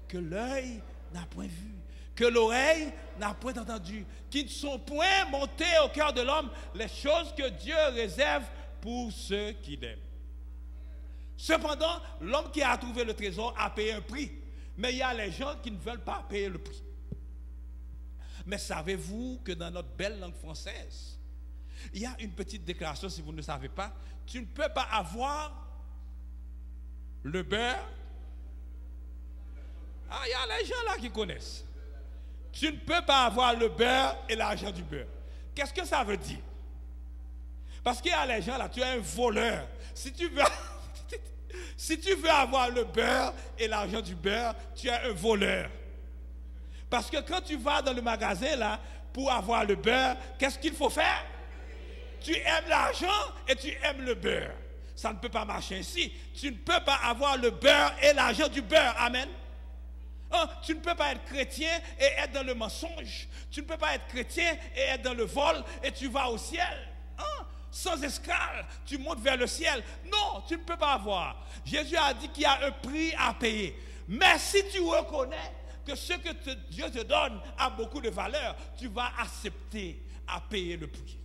que l'œil n'a point vues, que l'oreille n'a point entendu, qui ne sont point montées au cœur de l'homme, les choses que Dieu réserve pour ceux qui l'aiment. Cependant, l'homme qui a trouvé le trésor a payé un prix, mais il y a les gens qui ne veulent pas payer le prix. Mais savez-vous que dans notre belle langue française, il y a une petite déclaration, si vous ne savez pas, tu ne peux pas avoir le beurre. Ah, il y a les gens là qui connaissent. Tu ne peux pas avoir le beurre et l'argent du beurre. Qu'est-ce que ça veut dire? Parce qu'il y a les gens là, tu es un voleur. Si tu veux avoir le beurre et l'argent du beurre, tu es un voleur. Parce que quand tu vas dans le magasin là, pour avoir le beurre, qu'est-ce qu'il faut faire? Tu aimes l'argent et tu aimes le beurre. Ça ne peut pas marcher ainsi. Tu ne peux pas avoir le beurre et l'argent du beurre. Amen. Hein? Tu ne peux pas être chrétien et être dans le mensonge. Tu ne peux pas être chrétien et être dans le vol et tu vas au ciel. Hein? Sans escale, tu montes vers le ciel. Non, tu ne peux pas avoir. Jésus a dit qu'il y a un prix à payer. Mais si tu reconnais que ce que Dieu te donne a beaucoup de valeur, tu vas accepter à payer le prix.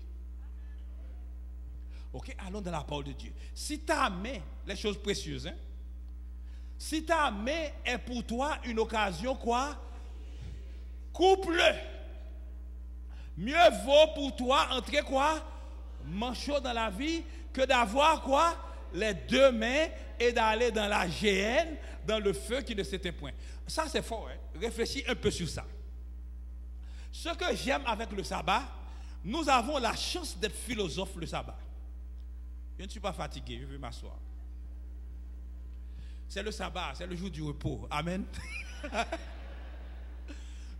Ok, allons dans la parole de Dieu. Si ta main, les choses précieuses, hein, Si ta main est pour toi une occasion, quoi? Coupe-le. Mieux vaut pour toi entrer quoi? Manchot dans la vie que d'avoir quoi? Les deux mains et d'aller dans la géhenne, dans le feu qui ne s'éteint point. Ça c'est fort, hein? Réfléchis un peu sur ça. Ce que j'aime avec le sabbat, nous avons la chance d'être philosophes le sabbat. Je ne suis pas fatigué, je vais m'asseoir. C'est le sabbat, c'est le jour du repos. Amen.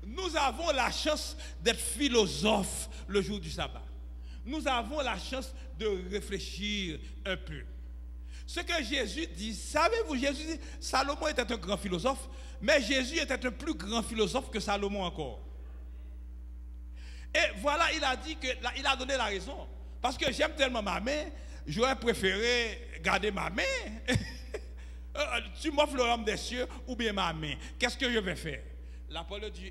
Nous avons la chance d'être philosophes le jour du sabbat. Nous avons la chance de réfléchir un peu. Ce que Jésus dit, savez-vous, Jésus dit, Salomon était un grand philosophe, mais Jésus était un plus grand philosophe que Salomon encore. Et voilà, il a dit que, il a donné la raison. Parce que j'aime tellement ma main, j'aurais préféré garder ma main. Tu m'offres le royaume des cieux ou bien ma main. Qu'est-ce que je vais faire? La parole dit,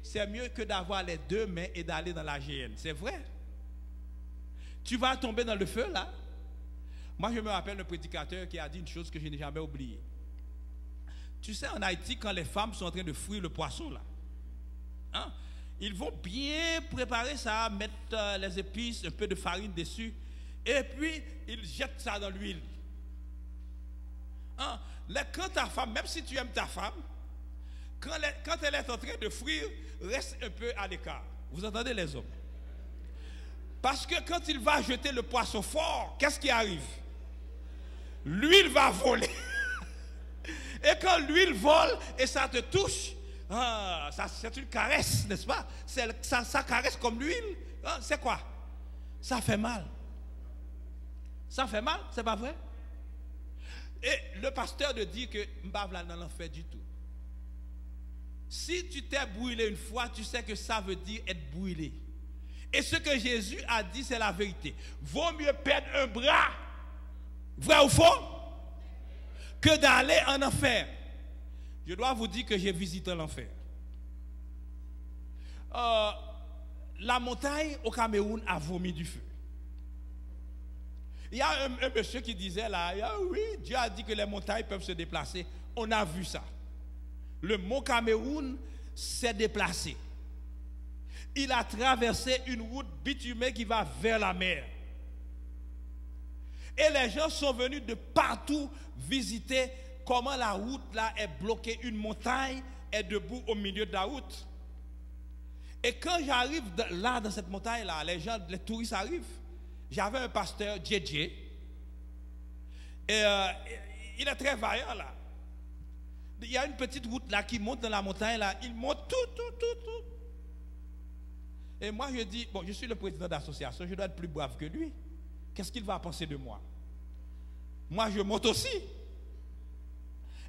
c'est mieux que d'avoir les deux mains et d'aller dans la géhenne. C'est vrai. Tu vas tomber dans le feu là. Moi je me rappelle un prédicateur qui a dit une chose que je n'ai jamais oubliée. Tu sais, en Haïti, quand les femmes sont en train de frire le poisson là, hein, ils vont bien préparer ça, mettre les épices, un peu de farine dessus, et puis ils jettent ça dans l'huile. Hein? Quand ta femme, même si tu aimes ta femme, quand elle est en train de frire, reste un peu à l'écart. Vous entendez les hommes? Parce que quand il va jeter le poisson fort, qu'est-ce qui arrive? L'huile va voler. Et quand l'huile vole et ça te touche, c'est une caresse, n'est-ce pas? Ça caresse comme l'huile. C'est quoi? Ça fait mal. Ça fait mal, c'est pas vrai? Et le pasteur de dire que Mbavla n'en fait du tout. Si tu t'es brûlé une fois, tu sais que ça veut dire être brûlé. Et ce que Jésus a dit, c'est la vérité. Vaut mieux perdre un bras, vrai ou faux, que d'aller en enfer. Je dois vous dire que j'ai visité l'enfer. La montagne au Cameroun a vomi du feu. Il y a un monsieur qui disait là, oui, Dieu a dit que les montagnes peuvent se déplacer. On a vu ça. Le mont Cameroun s'est déplacé. Il a traversé une route bitumée qui va vers la mer. Et les gens sont venus de partout visiter comment la route là est bloquée. Une montagne est debout au milieu de la route. Et quand j'arrive là, dans cette montagne là, les touristes arrivent. J'avais un pasteur, JJ, et il est très vaillant là. Il y a une petite route là qui monte dans la montagne là, il monte tout. Et moi je dis, bon, je suis le président d'association, je dois être plus brave que lui. Qu'est-ce qu'il va penser de moi? Moi je monte aussi.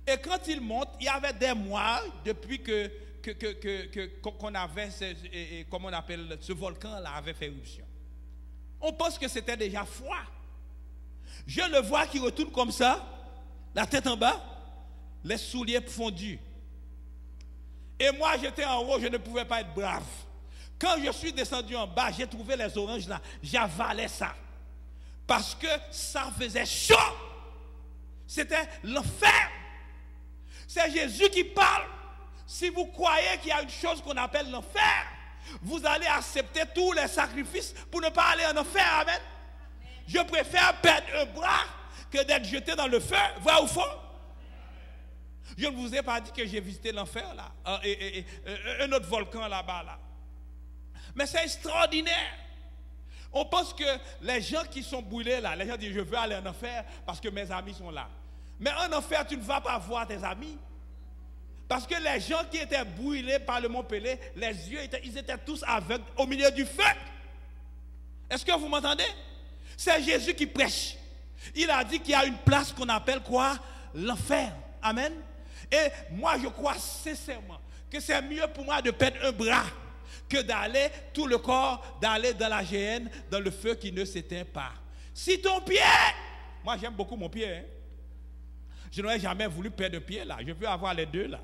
Et quand il monte, il y avait des mois depuis qu'on avait, comment on appelle, ce volcan là avait fait éruption. On pense que c'était déjà froid. Je le vois qui retourne comme ça, la tête en bas, les souliers fondus. Et moi, j'étais en haut, je ne pouvais pas être brave. Quand je suis descendu en bas, j'ai trouvé les oranges là, j'avalais ça. Parce que ça faisait chaud. C'était l'enfer. C'est Jésus qui parle. Si vous croyez qu'il y a une chose qu'on appelle l'enfer, vous allez accepter tous les sacrifices pour ne pas aller en enfer. Amen. Je préfère perdre un bras que d'être jeté dans le feu. Vrai ou faux? Je ne vous ai pas dit que j'ai visité l'enfer là. Un autre volcan là-bas là. Mais c'est extraordinaire. On pense que les gens qui sont brûlés là, les gens disent je veux aller en enfer parce que mes amis sont là. Mais en enfer, tu ne vas pas voir tes amis. Parce que les gens qui étaient brûlés par le Mont Pelée, les yeux, ils étaient tous aveugles au milieu du feu. Est-ce que vous m'entendez? C'est Jésus qui prêche. Il a dit qu'il y a une place qu'on appelle quoi? L'enfer. Amen. Et moi, je crois sincèrement que c'est mieux pour moi de perdre un bras que d'aller tout le corps, d'aller dans la géhenne, dans le feu qui ne s'éteint pas. Si ton pied, moi j'aime beaucoup mon pied, hein. Je n'aurais jamais voulu perdre un pied là. Je veux avoir les deux là.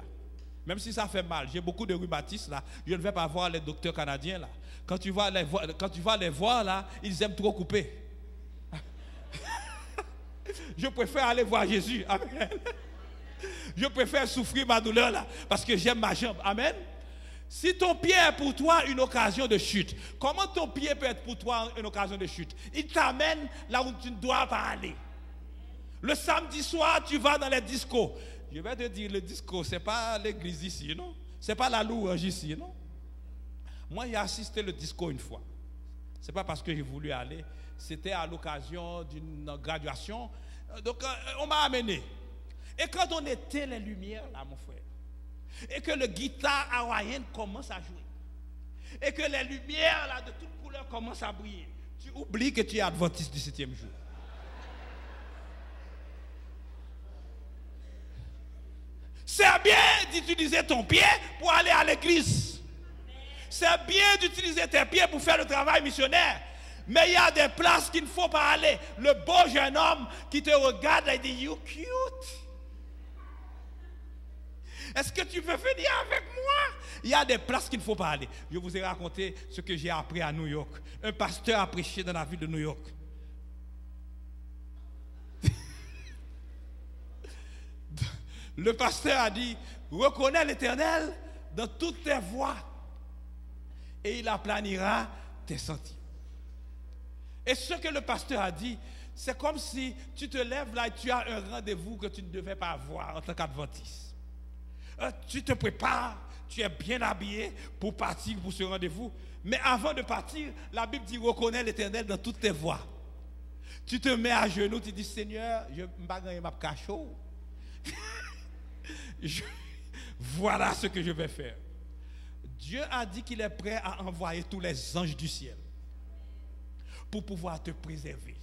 Même si ça fait mal. J'ai beaucoup de rhumatisme là. Je ne vais pas voir les docteurs canadiens là. Quand tu vas les voir là, ils aiment trop couper. Je préfère aller voir Jésus. Amen. Je préfère souffrir ma douleur là, parce que j'aime ma jambe. Amen. Si ton pied est pour toi une occasion de chute, comment ton pied peut être pour toi une occasion de chute? Il t'amène là où tu ne dois pas aller. Le samedi soir, tu vas dans les discos. Je vais te dire, le disco, ce n'est pas l'église ici, non? Ce n'est pas la louange ici, non? Moi, j'ai assisté le disco une fois. Ce n'est pas parce que j'ai voulu aller. C'était à l'occasion d'une graduation. Donc, on m'a amené. Et quand on éteint les lumières, là, mon frère, et que le guitare hawaïenne commence à jouer, et que les lumières, là, de toutes couleurs commencent à briller, tu oublies que tu es adventiste du 7e jour. C'est bien d'utiliser ton pied pour aller à l'église. C'est bien d'utiliser tes pieds pour faire le travail missionnaire. Mais il y a des places qu'il ne faut pas aller. Le beau jeune homme qui te regarde et dit « You cute ». Est-ce que tu veux venir avec moi? Il y a des places qu'il ne faut pas aller. Je vous ai raconté ce que j'ai appris à New York. Un pasteur a prêché dans la ville de New York. Le pasteur a dit, reconnais l'Éternel dans toutes tes voies et il aplanira tes sentiers. Et ce que le pasteur a dit, c'est comme si tu te lèves là et tu as un rendez-vous que tu ne devais pas avoir en tant qu'adventiste. Tu te prépares, tu es bien habillé pour partir pour ce rendez-vous. Mais avant de partir, la Bible dit, reconnais l'Éternel dans toutes tes voies. Tu te mets à genoux, tu dis, Seigneur, je ne vais pas gagner ma cachot. Voilà ce que je vais faire. Dieu a dit qu'il est prêt à envoyer tous les anges du ciel pour pouvoir te préserver.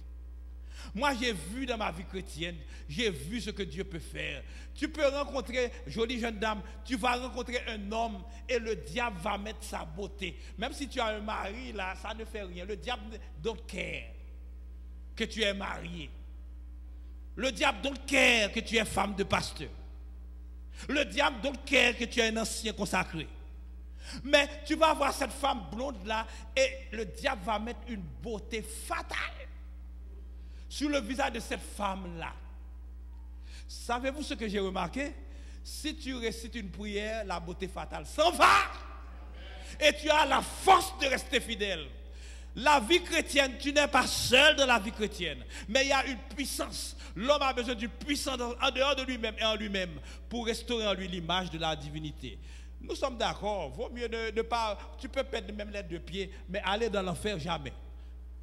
Moi, j'ai vu dans ma vie chrétienne, j'ai vu ce que Dieu peut faire. Tu peux rencontrer, jolie jeune dame, tu vas rencontrer un homme et le diable va mettre sa beauté. Même si tu as un mari, là, ça ne fait rien. Le diable don't care que tu es marié. Le diable don't care que tu es femme de pasteur. Le diable don't care que tu es un ancien consacré. Mais tu vas voir cette femme blonde là et le diable va mettre une beauté fatale sur le visage de cette femme-là. Savez-vous ce que j'ai remarqué? Si tu récites une prière, la beauté fatale s'en va. Et tu as la force de rester fidèle. La vie chrétienne, tu n'es pas seul dans la vie chrétienne. Mais il y a une puissance. L'homme a besoin d'une puissance en dehors de lui-même et en lui-même pour restaurer en lui l'image de la divinité. Nous sommes d'accord. Vaut mieux ne pas... Tu peux perdre même les deux pieds, mais aller dans l'enfer, jamais.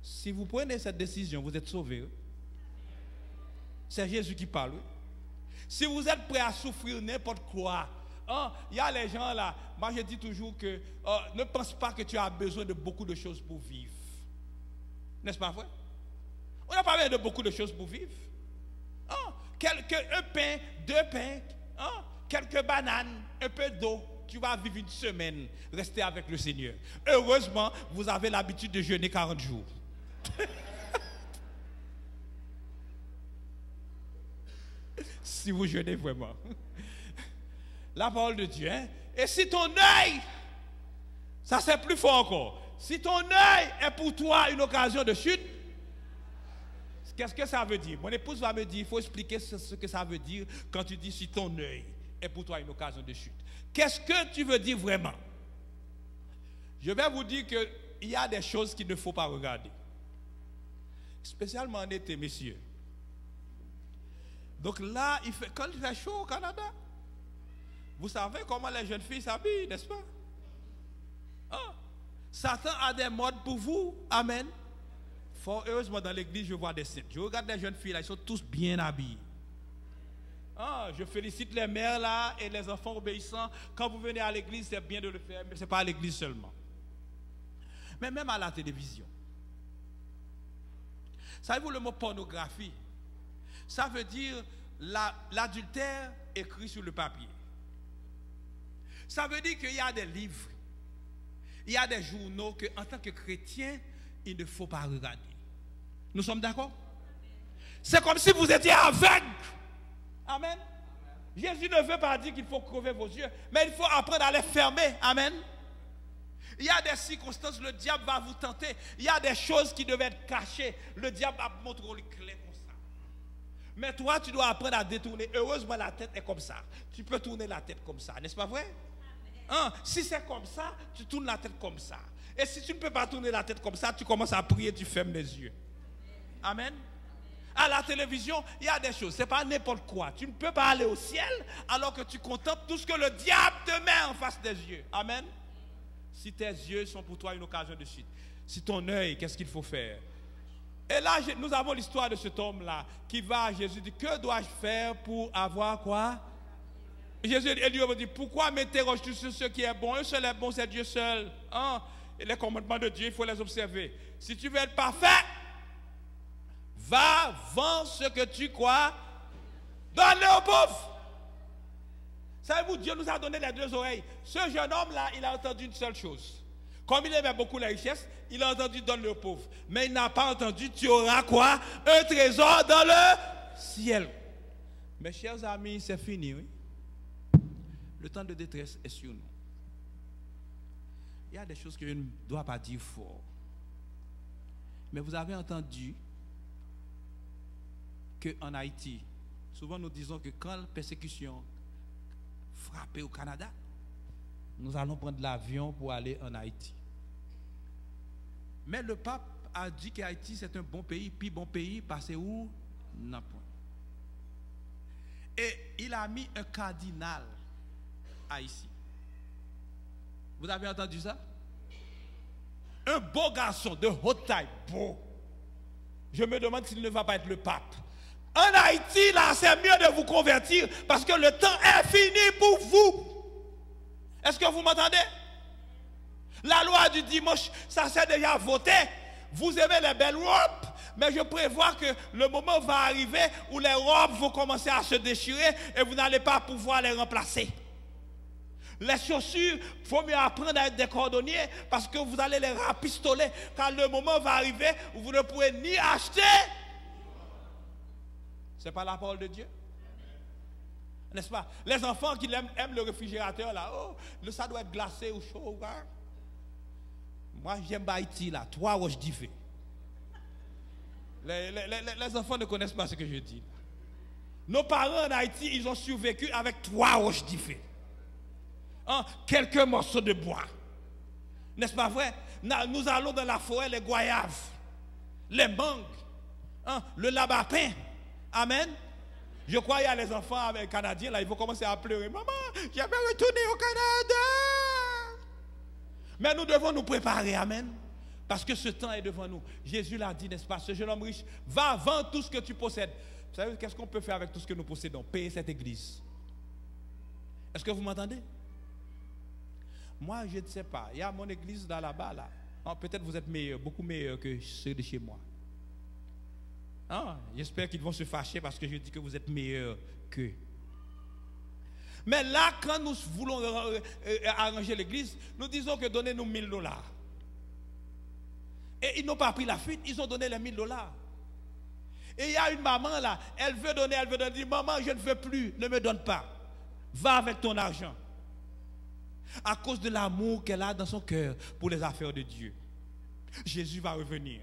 Si vous prenez cette décision, vous êtes sauvés. C'est Jésus qui parle. Si vous êtes prêt à souffrir n'importe quoi, il y a les gens là, moi je dis toujours que ne pense pas que tu as besoin de beaucoup de choses pour vivre. N'est-ce pas vrai? On n'a pas besoin de beaucoup de choses pour vivre. Un pain, 2 pains, quelques bananes, un peu d'eau. Tu vas vivre une semaine, rester avec le Seigneur. Heureusement, vous avez l'habitude de jeûner 40 jours. Si vous jeûnez vraiment. La parole de Dieu. Hein? Et si ton œil, ça c'est plus fort encore. Si ton œil est pour toi une occasion de chute, qu'est-ce que ça veut dire? Mon épouse va me dire, il faut expliquer ce que ça veut dire quand tu dis si ton œil est pour toi une occasion de chute. Qu'est-ce que tu veux dire vraiment? Je vais vous dire qu'il y a des choses qu'il ne faut pas regarder. Spécialement en été, messieurs. Donc là, quand il fait chaud au Canada, vous savez comment les jeunes filles s'habillent, n'est-ce pas? Satan a des modes pour vous. Amen. Fort heureusement, dans l'église, je vois des saints. Je regarde les jeunes filles là, ils sont tous bien habillés. Je félicite les mères là et les enfants obéissants. Quand vous venez à l'église, c'est bien de le faire, mais ce n'est pas à l'église seulement. Mais même à la télévision. Savez-vous le mot pornographie? Ça veut dire l'adultère écrit sur le papier. Ça veut dire qu'il y a des livres, il y a des journaux que, en tant que chrétien, il ne faut pas regarder. Nous sommes d'accord? C'est comme si vous étiez aveugle. Amen. Jésus ne veut pas dire qu'il faut crever vos yeux, mais il faut apprendre à les fermer. Amen. Il y a des circonstances, le diable va vous tenter. Il y a des choses qui devaient être cachées. Le diable va montrer le clair comme ça. Mais toi, tu dois apprendre à détourner. Heureusement, la tête est comme ça. Tu peux tourner la tête comme ça, n'est-ce pas vrai? Hein? Si c'est comme ça, tu tournes la tête comme ça. Et si tu ne peux pas tourner la tête comme ça, tu commences à prier, tu fermes les yeux. Amen. À la télévision, il y a des choses. Ce n'est pas n'importe quoi. Tu ne peux pas aller au ciel alors que tu contemples tout ce que le diable te met en face des yeux. Amen. Si tes yeux sont pour toi une occasion de chute. Si ton œil, qu'est-ce qu'il faut faire? Et là, nous avons l'histoire de cet homme-là qui va à Jésus, dit, que dois-je faire pour avoir quoi? Jésus lui dit, pourquoi m'interroges-tu sur ce qui est bon? Un seul est bon, c'est Dieu seul. Hein? Et les commandements de Dieu, il faut les observer. Si tu veux être parfait, va, vends ce que tu crois, donne-le aux pauvres. Savez-vous, Dieu nous a donné les deux oreilles. Ce jeune homme-là, il a entendu une seule chose. Comme il aimait beaucoup la richesse, il a entendu donne-le aux pauvres. Mais il n'a pas entendu, tu auras quoi? Un trésor dans le ciel. Mes chers amis, c'est fini, oui. Le temps de détresse est sur nous. Il y a des choses que je ne dois pas dire fort. Mais vous avez entendu qu'en Haïti, souvent nous disons que quand la persécution frappait au Canada, nous allons prendre l'avion pour aller en Haïti. Mais le pape a dit qu'Haïti c'est un bon pays, puis bon pays, passer où? Non. Et il a mis un cardinal ici. Vous avez entendu ça? Un beau garçon de haute taille, beau. Je me demande s'il ne va pas être le pape. En Haïti, là, c'est mieux de vous convertir parce que le temps est fini pour vous. Est-ce que vous m'entendez? La loi du dimanche, ça s'est déjà voté. Vous aimez les belles robes, mais je prévois que le moment va arriver où les robes vont commencer à se déchirer et vous n'allez pas pouvoir les remplacer. Les chaussures, il faut mieux apprendre à être des cordonniers parce que vous allez les rapistoler. Quand le moment va arriver où vous ne pourrez ni acheter. Ce n'est pas la parole de Dieu? N'est-ce pas? Les enfants qui aiment le réfrigérateur, là, oh, ça doit être glacé ou chaud. Hein? Moi, j'aime Haïti, là, 3 roches d'Ifé. Les enfants ne connaissent pas ce que je dis. Nos parents en Haïti, ils ont survécu avec 3 roches d'Ifé. Hein? Quelques morceaux de bois. N'est-ce pas vrai? Nous allons dans la forêt, les goyaves, les mangues, hein? Le labapin. Amen. Je crois qu'il y a les enfants canadiens, là, ils vont commencer à pleurer. Maman, j'aimerais retourner au Canada. Mais nous devons nous préparer, amen. Parce que ce temps est devant nous. Jésus l'a dit, n'est-ce pas? Ce jeune homme riche, va vendre tout ce que tu possèdes. Vous savez, qu'est-ce qu'on peut faire avec tout ce que nous possédons? Payer cette église. Est-ce que vous m'entendez? Moi, je ne sais pas. Il y a mon église là-bas, là. Oh, peut-être vous êtes meilleurs, beaucoup meilleurs que ceux de chez moi. Ah, j'espère qu'ils vont se fâcher parce que je dis que vous êtes meilleurs qu'eux. Mais là, quand nous voulons arranger l'église, nous disons que donnez-nous $1000. Et ils n'ont pas pris la fuite, ils ont donné les $1000. Et il y a une maman là, elle veut donner, dit, maman, je ne veux plus, ne me donne pas. Va avec ton argent. À cause de l'amour qu'elle a dans son cœur pour les affaires de Dieu. Jésus va revenir.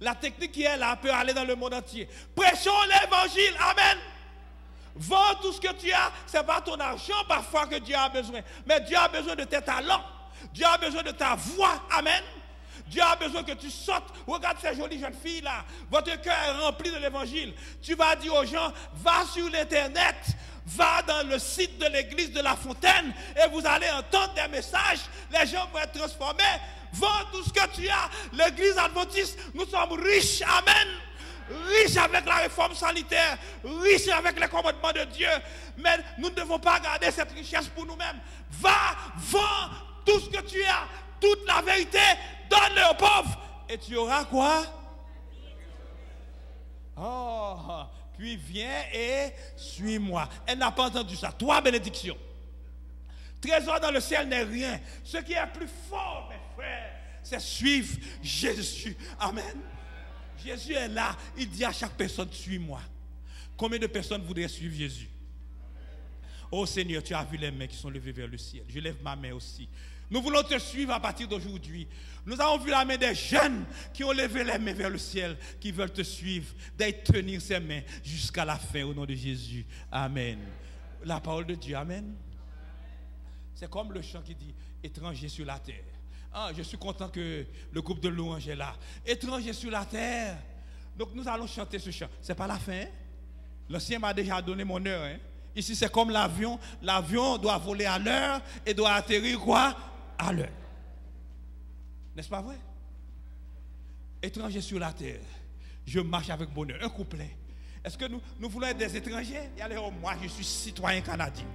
La technique qui est là peut aller dans le monde entier. Prêchons l'évangile. Amen. Vends tout ce que tu as. Ce n'est pas ton argent parfois que Dieu a besoin. Mais Dieu a besoin de tes talents. Dieu a besoin de ta voix. Amen. Dieu a besoin que tu sortes. Regarde ces jolies jeunes filles là. Votre cœur est rempli de l'évangile. Tu vas dire aux gens, va sur l'internet. Va dans le site de l'église de la Fontaine. Et vous allez entendre des messages. Les gens vont être transformés. Vends tout ce que tu as. L'église adventiste, nous sommes riches. Amen. Riches avec la réforme sanitaire. Riches avec les commandements de Dieu. Mais nous ne devons pas garder cette richesse pour nous-mêmes. Va, vends tout ce que tu as. Toute la vérité. Donne-le aux pauvres. Et tu auras quoi? Oh, puis viens et suis-moi. Elle n'a pas entendu ça. 3 bénédictions. Trésor dans le ciel n'est rien. Ce qui est plus fort, mes frères, c'est suivre Jésus. Amen. Jésus est là. Il dit à chaque personne, suis-moi. Combien de personnes voudraient suivre Jésus? Oh Seigneur, tu as vu les mains qui sont levées vers le ciel. Je lève ma main aussi. Nous voulons te suivre à partir d'aujourd'hui. Nous avons vu la main des jeunes qui ont levé les mains vers le ciel, qui veulent te suivre, d'aller tenir ses mains jusqu'à la fin au nom de Jésus. Amen. La parole de Dieu, amen. C'est comme le chant qui dit étranger sur la terre. Ah, je suis content que le groupe de louanges est là. Étranger sur la terre. Donc nous allons chanter ce chant. C'est pas la fin. Hein? L'ancien m'a déjà donné mon heure. Hein? Ici c'est comme l'avion. L'avion doit voler à l'heure et doit atterrir quoi? À l'heure. N'est-ce pas vrai? Étranger sur la terre. Je marche avec bonheur. Un couplet. Est-ce que nous voulons être des étrangers? Et allez, oh, moi je suis citoyen canadien.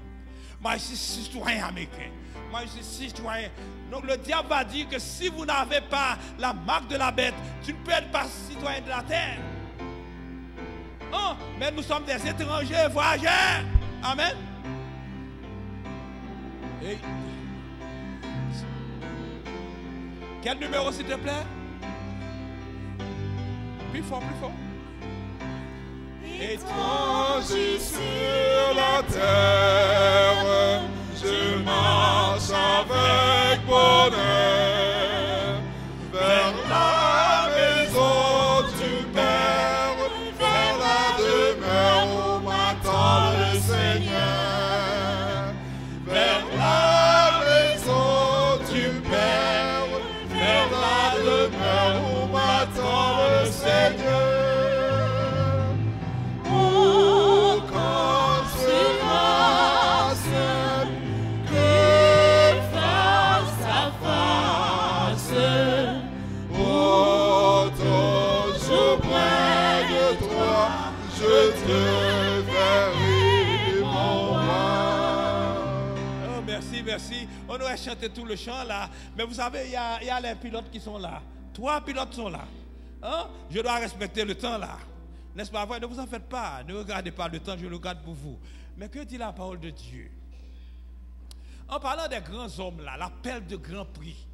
Moi je suis citoyen américain. Moi je suis citoyen. Donc le diable va dire que si vous n'avez pas la marque de la bête, tu ne peux être pas citoyen de la terre. Oh, mais nous sommes des étrangers voyageurs. Amen. Et... Quel numéro s'il te plaît? Plus fort, plus fort. Étranger sur la terre, je marche avec bonheur vers la maison du Père, vers la demeure où m'attend le Seigneur, vers la maison du Père, vers la demeure où m'attend le Seigneur. Merci. On aurait chanté tout le chant là. Mais vous savez, il y a les pilotes qui sont là. 3 pilotes sont là. Hein? Je dois respecter le temps là. N'est-ce pas vrai? Ne vous en faites pas. Ne regardez pas le temps, je le garde pour vous. Mais que dit la parole de Dieu? En parlant des grands hommes là, l'appel de grand prix.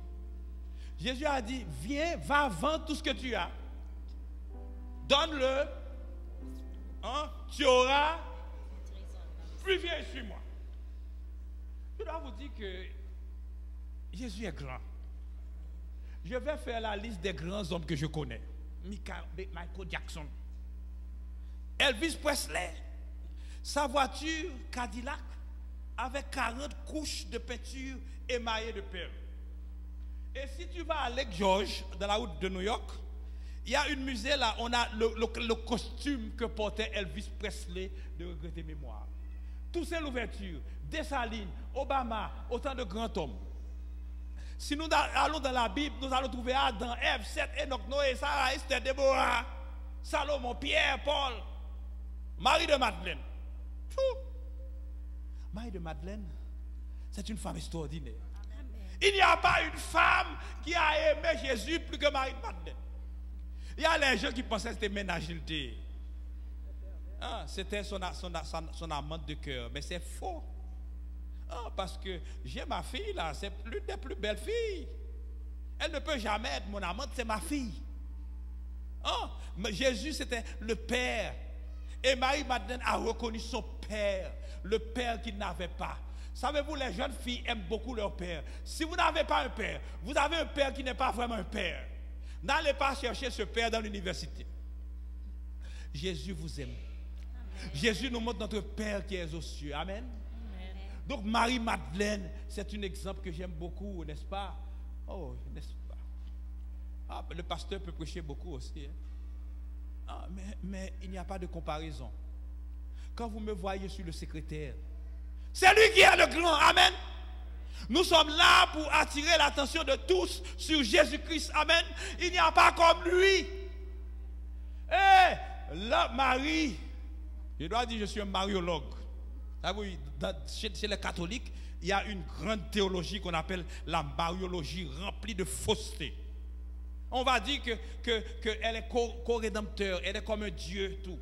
Jésus a dit, viens, va vendre tout ce que tu as. Donne-le. Hein? Tu auras. Puis viens, suis-moi. Je dois vous dire que Jésus est grand. Je vais faire la liste des grands hommes que je connais. Michael Jackson, Elvis Presley, sa voiture Cadillac avec 40 couches de peinture émaillées de perles. Et si tu vas à Lake George, dans la route de New York, il y a un musée là, on a le costume que portait Elvis Presley de regretter mémoire. Toussaint Louverture, Dessalines, Obama, autant de grands hommes. Si nous allons dans la Bible, nous allons trouver Adam, Ève, Seth, Enoch, Noé, Sarah, Esther, Déborah, Salomon, Pierre, Paul, Marie de Madeleine. Tout. Marie de Madeleine, c'est une femme extraordinaire. Il n'y a pas une femme qui a aimé Jésus plus que Marie de Madeleine. Il y a les gens qui pensaient que c'était ménagilité. Ah, c'était son amante de cœur. Mais c'est faux. Ah, parce que j'ai ma fille là, c'est l'une des plus belles filles. Elle ne peut jamais être mon amante, c'est ma fille. Ah, mais Jésus c'était le Père. Et Marie-Madeleine a reconnu son Père, le Père qu'il n'avait pas. Savez-vous, les jeunes filles aiment beaucoup leur père. Si vous n'avez pas un père, vous avez un père qui n'est pas vraiment un père. N'allez pas chercher ce père dans l'université. Jésus vous aime. Jésus nous montre notre Père qui est aux cieux. Amen. Amen. Donc Marie-Madeleine, c'est un exemple que j'aime beaucoup, n'est-ce pas? Oh, n'est-ce pas? Ah, le pasteur peut prêcher beaucoup aussi. Hein? Ah, mais il n'y a pas de comparaison. Quand vous me voyez sur le secrétaire, c'est lui qui est le grand. Amen. Nous sommes là pour attirer l'attention de tous sur Jésus-Christ. Amen. Il n'y a pas comme lui. Eh, là, Marie... Je dois dire, je suis un mariologue. Ah oui, chez les catholiques, il y a une grande théologie qu'on appelle la mariologie remplie de fausseté. On va dire qu'elle est co-rédempteur, elle est comme un Dieu, tout.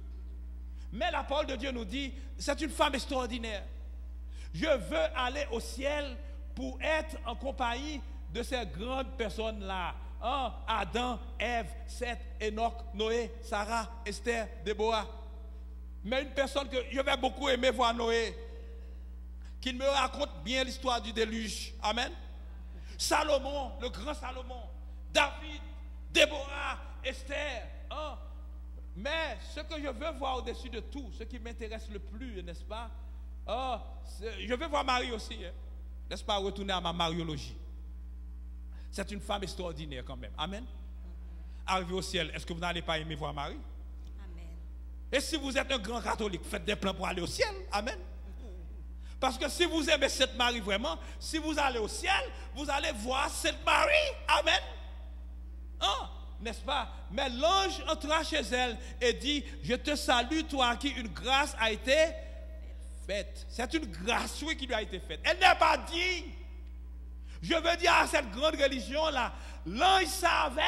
Mais la parole de Dieu nous dit, c'est une femme extraordinaire. Je veux aller au ciel pour être en compagnie de ces grandes personnes-là. Hein? Adam, Ève, Seth, Enoch, Noé, Sarah, Esther, Déborah. Mais une personne que je vais beaucoup aimer voir Noé, qu'il me raconte bien l'histoire du déluge. Amen. Salomon, le grand Salomon, David, Déborah, Esther. Hein? Mais ce que je veux voir au-dessus de tout, ce qui m'intéresse le plus, n'est-ce pas? Je veux voir Marie aussi, hein? N'est-ce pas? Retourner à ma mariologie. C'est une femme extraordinaire quand même. Amen. Arrivé au ciel, est-ce que vous n'allez pas aimer voir Marie? Amen. Et si vous êtes un grand catholique, faites des plans pour aller au ciel. Amen. Parce que si vous aimez cette Marie vraiment, si vous allez au ciel, vous allez voir cette Marie. Amen. Hein? N'est-ce pas? Mais l'ange entra chez elle et dit, je te salue, toi à qui une grâce a été faite. C'est une grâce, oui, qui lui a été faite. Elle n'est pas digne. Je veux dire à cette grande religion-là, l'ange savait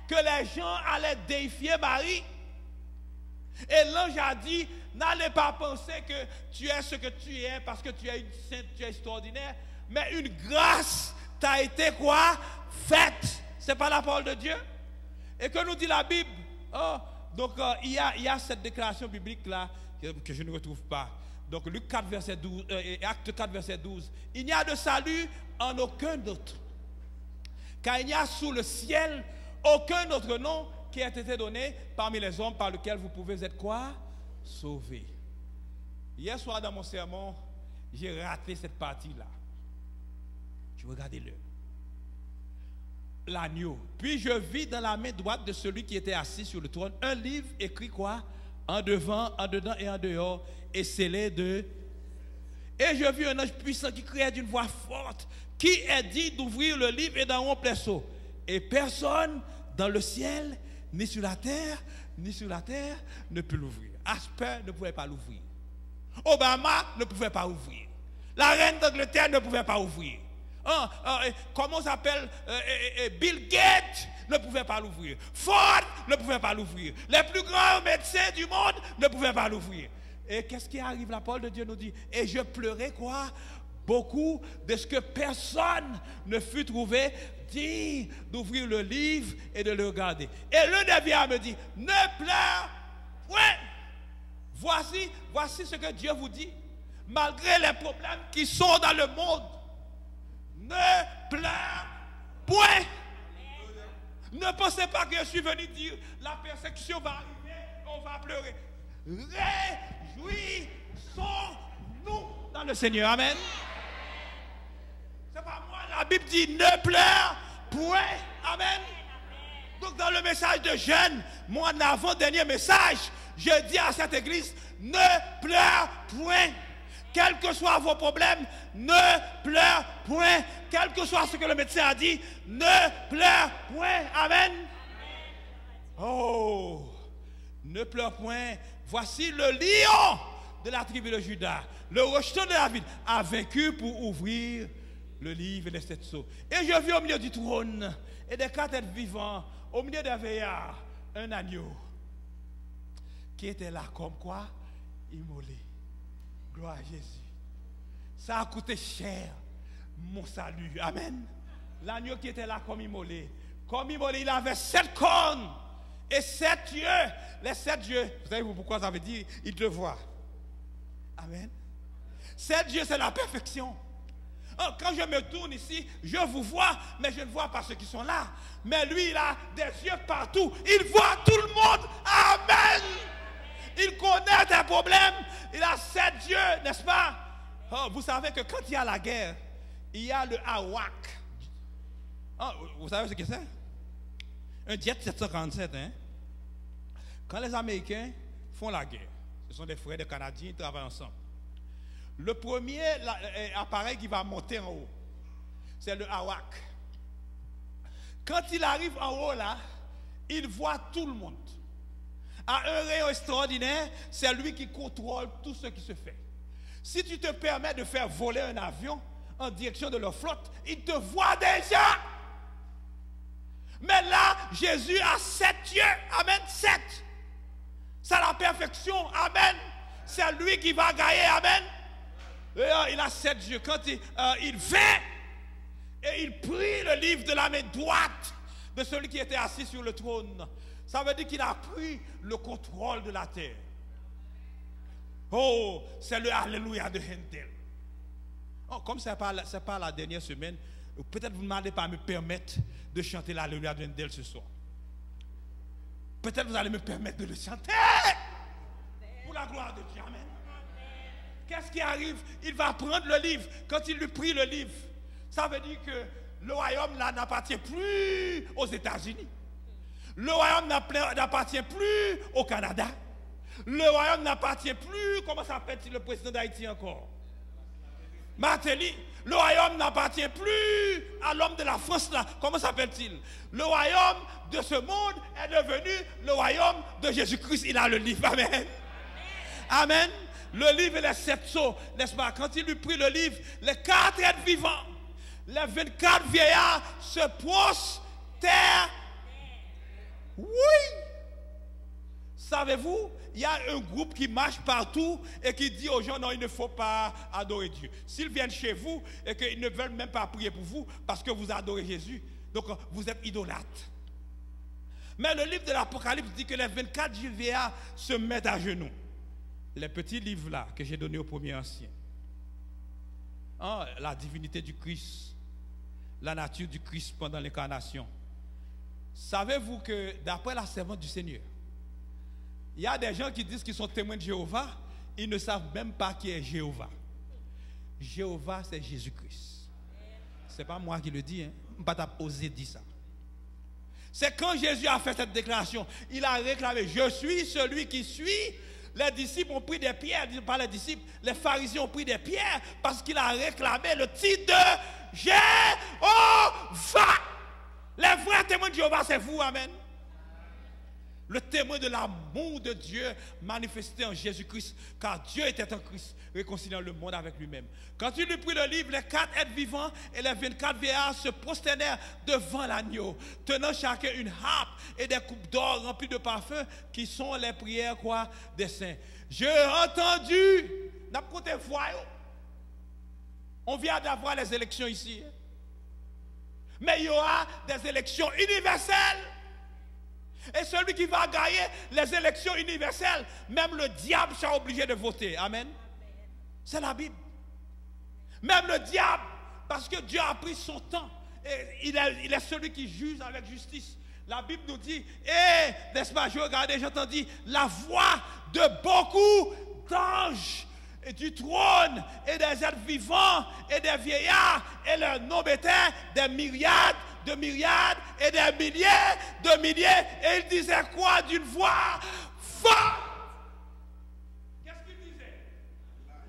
que les gens allaient déifier Marie. Et l'ange a dit, n'allez pas penser que tu es ce que tu es parce que tu es une sainte, tu es extraordinaire, mais une grâce t'a été quoi? Faite. C'est pas la parole de Dieu? Et que nous dit la Bible? Donc il y a cette déclaration biblique là que je ne retrouve pas. Donc Luc 4 verset 12 et Acte 4 verset 12. Il n'y a de salut en aucun autre. Car il n'y a sous le ciel aucun autre nom qui a été donné parmi les hommes par lequel vous pouvez être quoi? Sauvés. Hier soir dans mon sermon, j'ai raté cette partie-là. Je regardais l'agneau. Puis je vis dans la main droite de celui qui était assis sur le trône un livre écrit quoi? En devant, en dedans et en dehors, et scellé de... Et je vis un ange puissant qui criait d'une voix forte, qui est dit d'ouvrir le livre et d'en rompre les sceaux. Et personne dans le ciel, ni sur la terre, ne peut l'ouvrir. Asper ne pouvait pas l'ouvrir. Obama ne pouvait pas ouvrir. La reine d'Angleterre ne pouvait pas ouvrir. Comment s'appelle Bill Gates ne pouvait pas l'ouvrir. Ford ne pouvait pas l'ouvrir. Les plus grands médecins du monde ne pouvaient pas l'ouvrir. Et qu'est-ce qui arrive? La parole de Dieu nous dit, et je pleurais quoi? Beaucoup de ce que personne ne fut trouvé digne d'ouvrir le livre et de le regarder. Et l'un des vieillards me dit, ne pleure point. Voici ce que Dieu vous dit. Malgré les problèmes qui sont dans le monde, ne pleure point. Ne pensez pas que je suis venu dire la persécution va arriver, on va pleurer. Réjouissons-nous dans le Seigneur. Amen. C'est pas moi, la Bible dit ne pleure point. Amen. Donc dans le message de jeûne, mon avant-dernier message, je dis à cette église, ne pleure point. Quels que soient vos problèmes, ne pleure point. Quel que soit ce que le médecin a dit, ne pleure point. Amen. Oh, ne pleure point. Voici le lion de la tribu de Juda, le rejeton de David, a vaincu pour ouvrir le livre et les 7 sceaux. Et je vis au milieu du trône et des 4 êtres vivants, au milieu des veillards, un agneau qui était là comme quoi? Immolé. Gloire à Jésus. Ça a coûté cher, mon salut. Amen. L'agneau qui était là comme immolé. Comme immolé, il avait 7 cornes et 7 yeux. Les 7 yeux, vous savez pourquoi ça veut dire? Il te voit. Amen. 7 yeux, c'est la perfection. Quand je me tourne ici, je vous vois, mais je ne vois pas ceux qui sont là. Mais lui, il a des yeux partout. Il voit tout le monde. Amen. Il connaît tes problèmes. Il a 7 yeux, n'est-ce pas? Vous savez que quand il y a la guerre, il y a le AWAC. Vous savez ce que c'est? Un jet 747. Hein? Quand les Américains font la guerre, ce sont des frères, des Canadiens, ils travaillent ensemble. Le premier appareil qui va monter en haut, c'est le AWAC. Quand il arrive en haut là, il voit tout le monde. À un rayon extraordinaire, c'est lui qui contrôle tout ce qui se fait. Si tu te permets de faire voler un avion en direction de leur flotte, il te voit déjà. Mais là, Jésus a 7 yeux. Amen. 7. C'est la perfection. Amen. C'est lui qui va gagner. Amen. Et, il a 7 yeux. Quand il vint et il prit le livre de la main droite de celui qui était assis sur le trône. Ça veut dire qu'il a pris le contrôle de la terre. Oh, c'est le Alléluia de Handel. Oh, comme ce n'est pas la dernière semaine, Peut-être vous ne m'allez pas me permettre de chanter l'Alléluia d'Endel ce soir. Peut-être vous allez me permettre de le chanter. Pour la gloire de Dieu. Amen. Qu'est-ce qui arrive? Il va prendre le livre. Quand il lui prie le livre, ça veut dire que le royaume là n'appartient plus aux États-Unis. Le royaume n'appartient plus au Canada. Le royaume n'appartient plus, comment s'appelle-t-il le président d'Haïti encore? Martelly. Le royaume n'appartient plus à l'homme de la France là. Comment s'appelle-t-il? Le royaume de ce monde est devenu le royaume de Jésus-Christ. Il a le livre. Amen. Amen. Le livre et les 7 sceaux, n'est-ce pas? Quand il lui prit le livre, les 4 êtres vivants, les 24 vieillards se prostèrent. Oui. Savez-vous, il y a un groupe qui marche partout et qui dit aux gens, non, il ne faut pas adorer Dieu. S'ils viennent chez vous et qu'ils ne veulent même pas prier pour vous parce que vous adorez Jésus, donc vous êtes idolâtres. Mais le livre de l'Apocalypse dit que les 24 vieillards se mettent à genoux. Les petits livres là que j'ai donnés au premier ancien. La divinité du Christ, la nature du Christ pendant l'incarnation. Savez-vous que d'après la servante du Seigneur, il y a des gens qui disent qu'ils sont témoins de Jéhovah, ils ne savent même pas qui est Jéhovah. Jéhovah, c'est Jésus-Christ. Ce n'est pas moi qui le dis, hein. Je ne peux pas oser dire ça. C'est quand Jésus a fait cette déclaration, il a réclamé, je suis celui qui suis. Les disciples ont pris des pierres, pas les disciples, les pharisiens ont pris des pierres parce qu'il a réclamé le titre de Jéhovah. Les vrais témoins de Jéhovah, c'est vous, amen. Le témoin de l'amour de Dieu manifesté en Jésus-Christ, car Dieu était en Christ, réconciliant le monde avec lui-même. Quand il lui prit le livre, les 4 êtres vivants et les 24 vieillards se prosternèrent devant l'agneau, tenant chacun une harpe et des coupes d'or remplies de parfums, qui sont les prières des saints. J'ai entendu, n'a pas compté voyons. On vient d'avoir les élections ici. Mais il y aura des élections universelles. Et celui qui va gagner les élections universelles, même le diable sera obligé de voter. Amen. C'est la Bible. Même le diable, parce que Dieu a pris son temps. Et il est celui qui juge avec justice. La Bible nous dit, n'est-ce pas, je regardais, j'entendis la voix de beaucoup d'anges et du trône et des êtres vivants et des vieillards, et leur nombre était des myriades de myriades et des milliers de milliers. Et il disait quoi d'une voix forte? Qu'est-ce qu'il disait?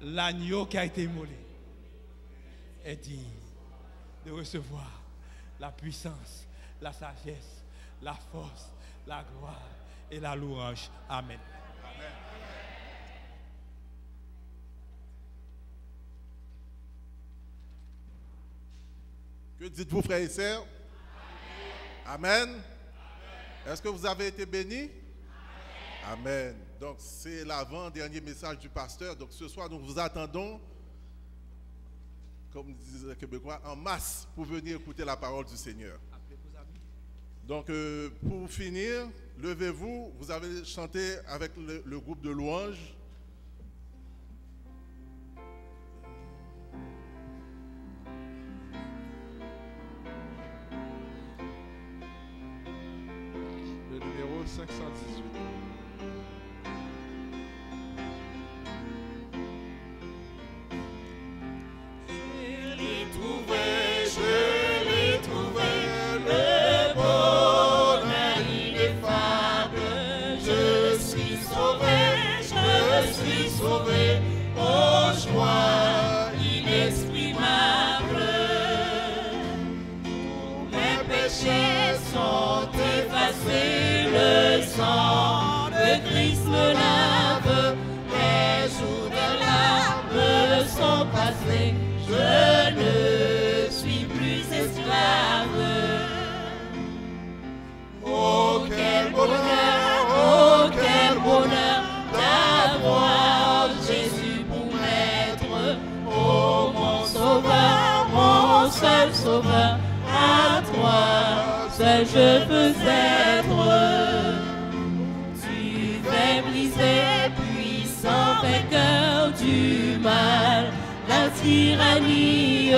L'agneau qui a été immolé est digne de recevoir la puissance, la sagesse, la force, la gloire et la louange. Amen. Amen. Que dites-vous, frères et sœurs? Amen. Amen. Est-ce que vous avez été bénis? Amen. Amen. Donc, c'est l'avant-dernier message du pasteur. Donc, ce soir, nous vous attendons, comme disent les Québécois, en masse pour venir écouter la parole du Seigneur. Donc, pour finir, levez-vous. Vous avez chanté avec le groupe de louanges. Numéro 518. Je l'ai trouvé, le bonheur ineffable. Je suis sauvé, oh joie inexprimable. Tous mes péchés sont effacés, le sang de Christ me lave, les jours de larmes sont passés, je ne suis plus esclave. Oh quel bonheur d'avoir Jésus pour maître, oh mon sauveur, mon seul sauveur, à toi seul je veux être. Tu fais briser, puissant vainqueur du mal, la tyrannie,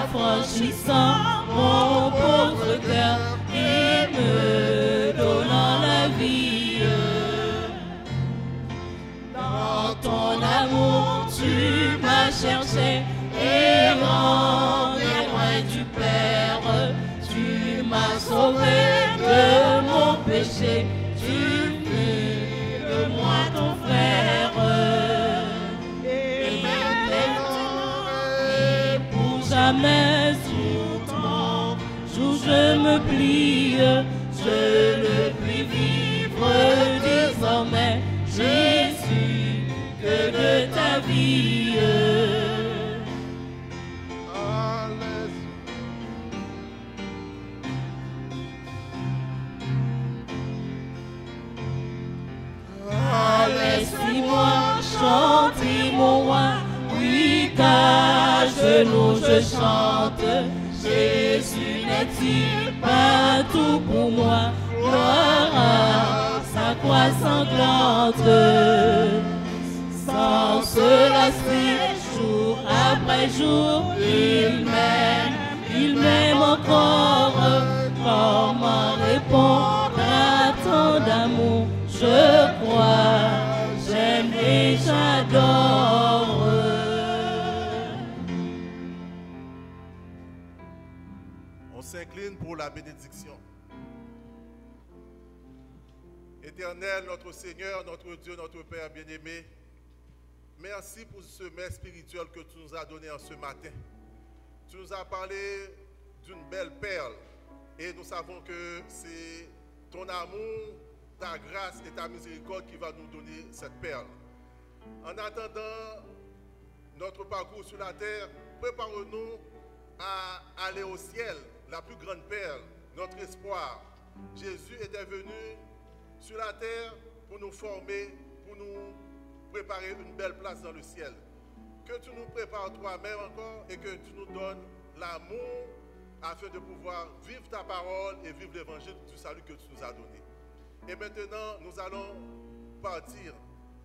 affranchissant mon pauvre cœur et me donnant la vie. Dans ton amour, tu m'as cherché, errant bien loin du Père. Tu m'as sauvé de mon péché, tu fus de moi ton frère. Et maintenant, et pour jamais, tout temps, jour je me plie, je ne puis vivre désormais, Jésus, que de ta vie. Laisse-moi chanter mon roi, oui, qu'à genoux je chante. Jésus n'est-il pas tout pour moi? Gloire à sa croix sanglante. Sans se lasser, jour après jour, il m'aime encore. Comment répondre à tant d'amour? Je crois, j'aime et j'adore. On s'incline pour la bénédiction. Éternel, notre Seigneur, notre Dieu, notre Père bien-aimé, merci pour ce mets spirituel que tu nous as donné en ce matin. Tu nous as parlé d'une belle perle et nous savons que c'est ton amour, ta grâce et ta miséricorde qui va nous donner cette perle. En attendant notre parcours sur la terre, préparons-nous à aller au ciel, la plus grande perle, notre espoir. Jésus était venu sur la terre pour nous former, pour nous préparer une belle place dans le ciel. Que tu nous prépares toi-même encore et que tu nous donnes l'amour afin de pouvoir vivre ta parole et vivre l'évangile du salut que tu nous as donné. Et maintenant, nous allons partir.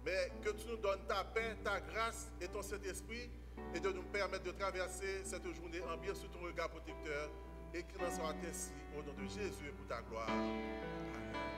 Mais que tu nous donnes ta paix, ta grâce et ton Saint-Esprit et de nous permettre de traverser cette journée en bien sous ton regard protecteur et qu'il en soit ainsi au nom de Jésus et pour ta gloire. Amen.